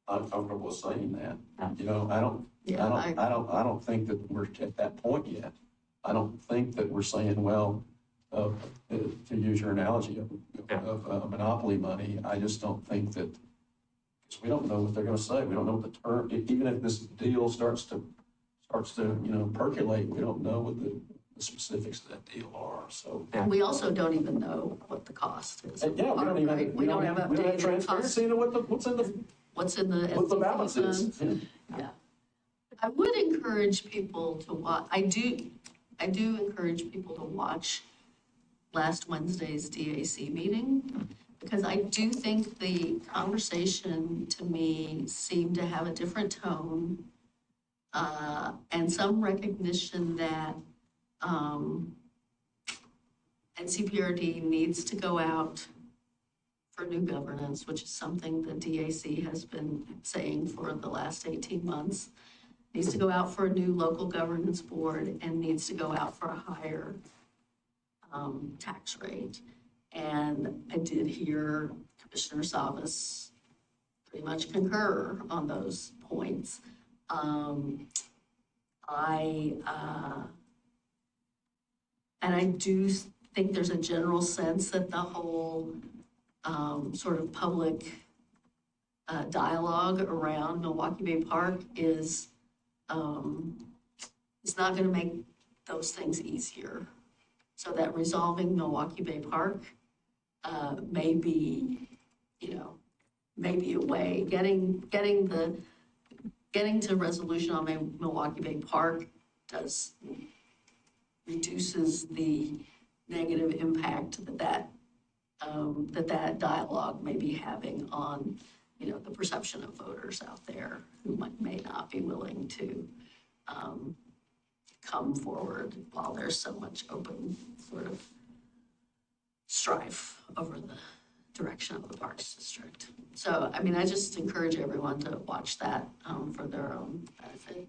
I'm comfortable saying that. You know, I don't think that we're at that point yet. I don't think that we're saying, well, to use your analogy of monopoly money, I just don't think that, because we don't know what they're gonna say. We don't know what the term, even if this deal starts to, you know, percolate, we don't know what the specifics of that deal are, so. We also don't even know what the cost is. And yeah, We don't have updated costs. transparency into What's in the what the balance SDC is. funds. Yeah. I would encourage people to watch, I do encourage people to watch last Wednesday's DAC meeting, because I do think the conversation to me seemed to have a different tone, and some recognition that, NCPRD needs to go out for new governance, which is something the DAC has been saying for the last 18 months. Needs to go out for a new local governance board and needs to go out for a higher tax rate. And I did hear Commissioner Savas pretty much concur on those points. And I do think there's a general sense that the whole sort of public dialogue around Milwaukie Bay Park is not going to make those things easier. So that resolving Milwaukie Bay Park may be, you know, maybe a way, getting to resolution on Milwaukie Bay Park reduces the negative impact that dialogue may be having on, the perception of voters out there who may not be willing to come forward while there's so much open sort of strife over the direction of the Parks District. So, I mean, I just encourage everyone to watch that for their own benefit.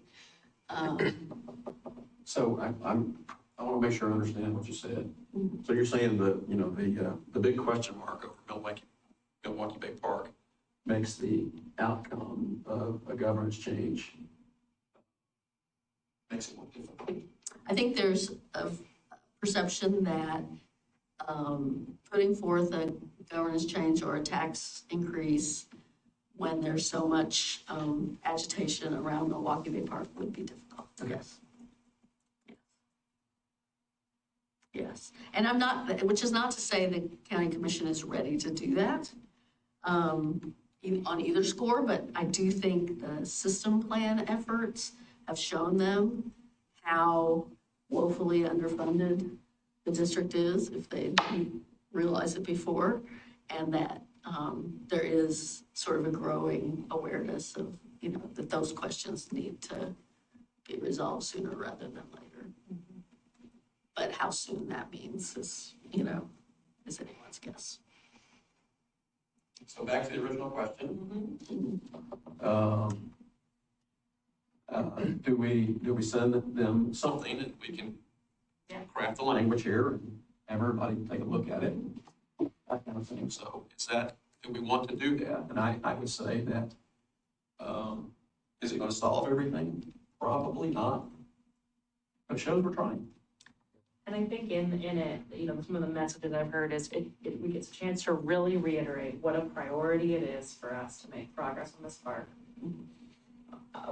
So I want to make sure I understand what you said. So you're saying that, the big question mark over Milwaukie Bay Park makes the outcome of a governance change, makes it more difficult. I think there's a perception that putting forth a governance change or a tax increase when there's so much agitation around Milwaukie Bay Park would be difficult. Yes. Yes. And which is not to say the county commission is ready to do that on either score, but I do think the system plan efforts have shown them how woefully underfunded the district is, if they didn't realize it before, and that there is sort of a growing awareness of, that those questions need to be resolved sooner rather than later. But how soon that means is anyone's guess. So back to the original question. Do we send them something that we can craft the language here and have everybody take a look at it? That kind of thing. So do we want to do that? And I would say that, is it going to solve everything? Probably not. But it shows we're trying. And I think in it, some of the messages I've heard is we get a chance to really reiterate what a priority it is for us to make progress on this park.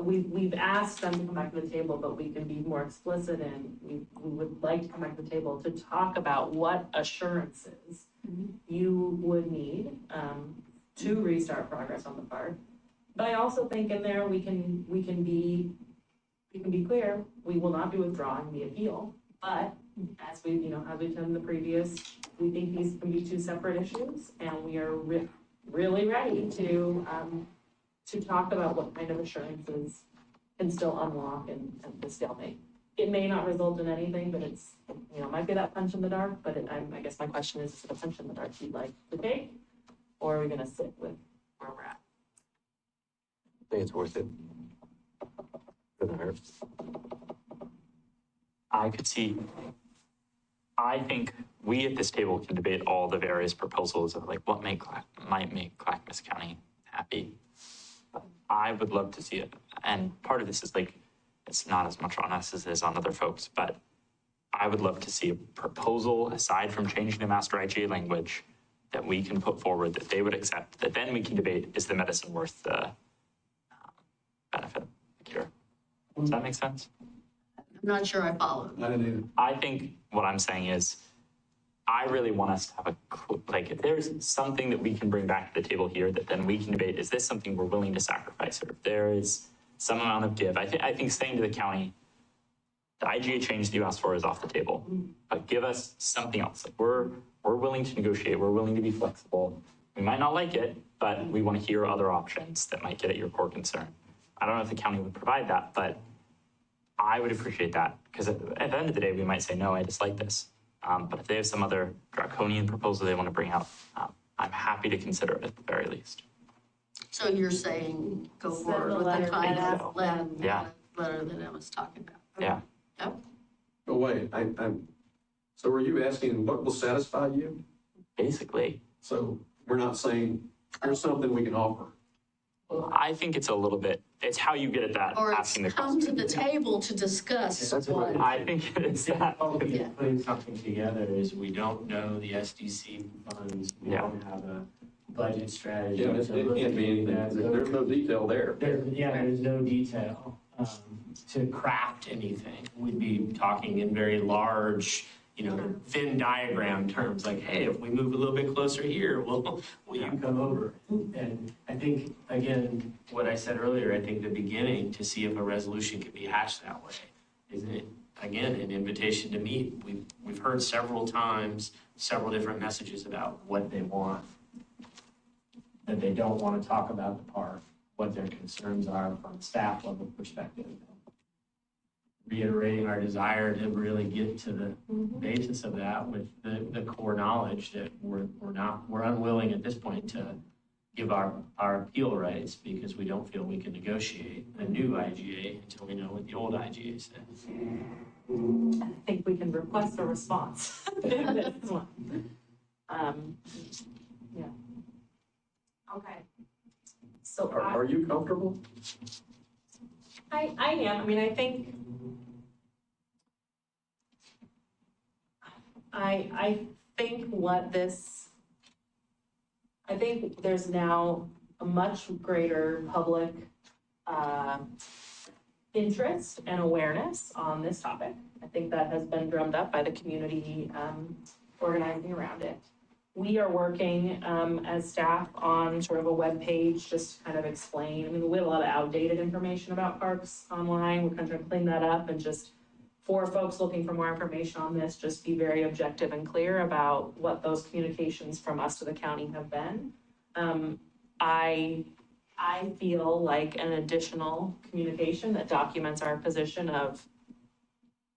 We've asked them to come back to the table, but we can be more explicit, and we would like to come back to the table to talk about what assurances you would need to restart progress on the park. But I also think in there we can be clear, we will not be withdrawing the appeal, but as we've done in the previous, we think these can be two separate issues, and we are really ready to talk about what kind of assurances can still unlock and the stalemate. It may not result in anything, but it's, might be that punch in the dark, but I guess my question is it a punch in the dark you'd like to take, or are we gonna sit with where we're at? I think it's worth it. Doesn't hurt. I think we at this table can debate all the various proposals of like what might make Clackamas County happy. I would love to see it. And part of this is like, it's not as much on us as it is on other folks, but I would love to see a proposal aside from changing the master IGA language that we can put forward that they would accept, that then we can debate, is the medicine worth the benefit, the cure? Does that make sense? I'm not sure I followed. I didn't either. I think what I'm saying is, I really want us to have if there's something that we can bring back to the table here that then we can debate, is this something we're willing to sacrifice? Or if there is some amount of give, I think saying to the county, the IGA change that you asked for is off the table, but give us something else. Like we're willing to negotiate, we're willing to be flexible. We might not like it, but we want to hear other options that might get at your core concern. I don't know if the county would provide that, but I would appreciate that, because at the end of the day, we might say, no, I dislike this. But if they have some other draconian proposal they want to bring out, I'm happy to consider it at the very least. So you're saying go Send forward the with the letter kind back. of Yeah. letter that Emma's talking about? Yeah. Yep. But wait, so are you asking what will satisfy you? Basically, So we're not saying, here's something we can offer. I think it's a little bit, it's how you get at that, Or it's asking the come to question. the table to discuss what. I think it's that. Yeah. Putting something together is we don't know the SDC funds, we Yeah. don't have a budget strategy. Yeah, it can't be anything, there's no detail there. There's no detail to craft anything. We'd be talking in very large, Venn diagram terms, like, hey, if we move a little bit closer here, will you come over? And I think, again, what I said earlier, I think the beginning, to see if a resolution could be hatched that way. is it, again, an invitation to meet. We've heard several times, several different messages about what they want, that they don't want to talk about the park, what their concerns are from a staff level perspective. Reiterating our desire to really get to the basis of that with the core knowledge that we're unwilling at this point to give our appeal rights because we don't feel we can negotiate a new IGA until we know what the old IGA says. I think we can request a response. This one. Yeah. Okay. So Are you comfortable? I am. I mean, I think I think there's now a much greater public interest and awareness on this topic. I think that has been drummed up by the community organizing around it. We are working as staff on sort of a web page, just to kind of explain. I mean, we have a lot of outdated information about parks online. We're kind of trying to clean that up and just for folks looking for more information on this, just be very objective and clear about what those communications from us to the county have been. I feel like an additional communication that documents our position of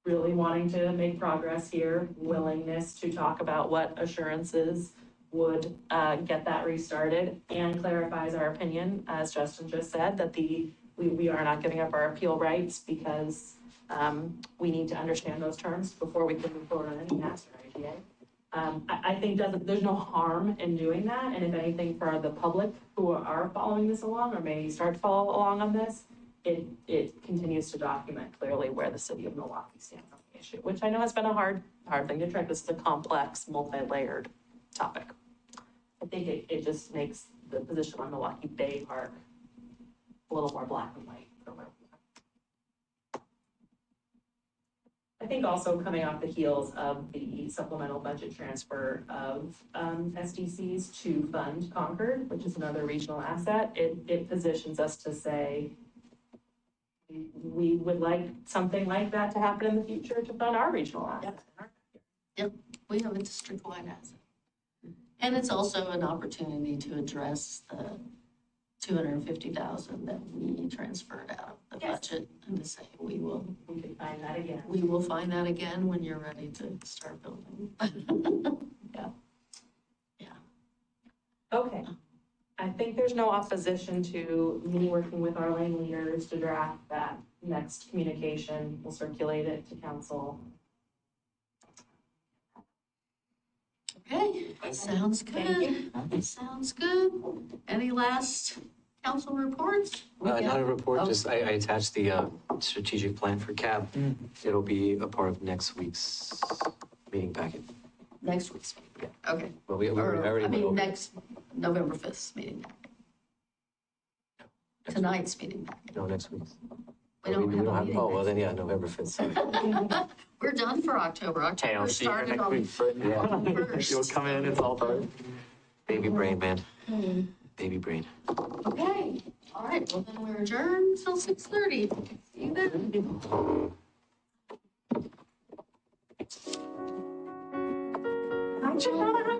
really wanting to make progress here, willingness to talk about what assurances would get that restarted, and clarifies our opinion, as Justin just said, that we are not giving up our appeal rights because we need to understand those terms before we can move forward on any master IGA. I think there's no harm in doing that, and if anything, for the public who are following this along or may start to follow along on this, it continues to document clearly where the city of Milwaukie stands on the issue, which I know has been a hard thing to track. This is a complex, multi-layered topic. I think it just makes the position on Milwaukie Bay Park a little more black and white for where we are. I think also coming off the heels of the supplemental budget transfer of SDCs to fund Concord, which is another regional asset, it positions us to say we would like something like that to happen in the future to fund our regional asset. Yep, we have a district-wide asset. And it's also an opportunity to address the $250,000 that we transferred out of the budget and to say, we can find that again. We will find that again when you're ready to start building. Yeah. Okay. I think there's no opposition to me working with our lane leaders to draft that next communication. We'll circulate it to council. Okay, sounds good. Sounds good. Any last council reports? Not a report, Oh. just I attached the strategic plan for CAB. It'll be a part of next week's meeting packet. Next week's meeting, okay. Well, we already went over it. Next November 5th meeting packet. Tonight's meeting packet. No, next week's. We don't have a meeting Oh, well, next then, yeah, November 5th, sorry. We're done for October. Hey, I'll October see you here started next on week, Brittany. Yeah. You'll come in, it's all done. Baby brain, man. Baby brain. Okay, all right, well then we're adjourned till 6:30. See you then. I should not have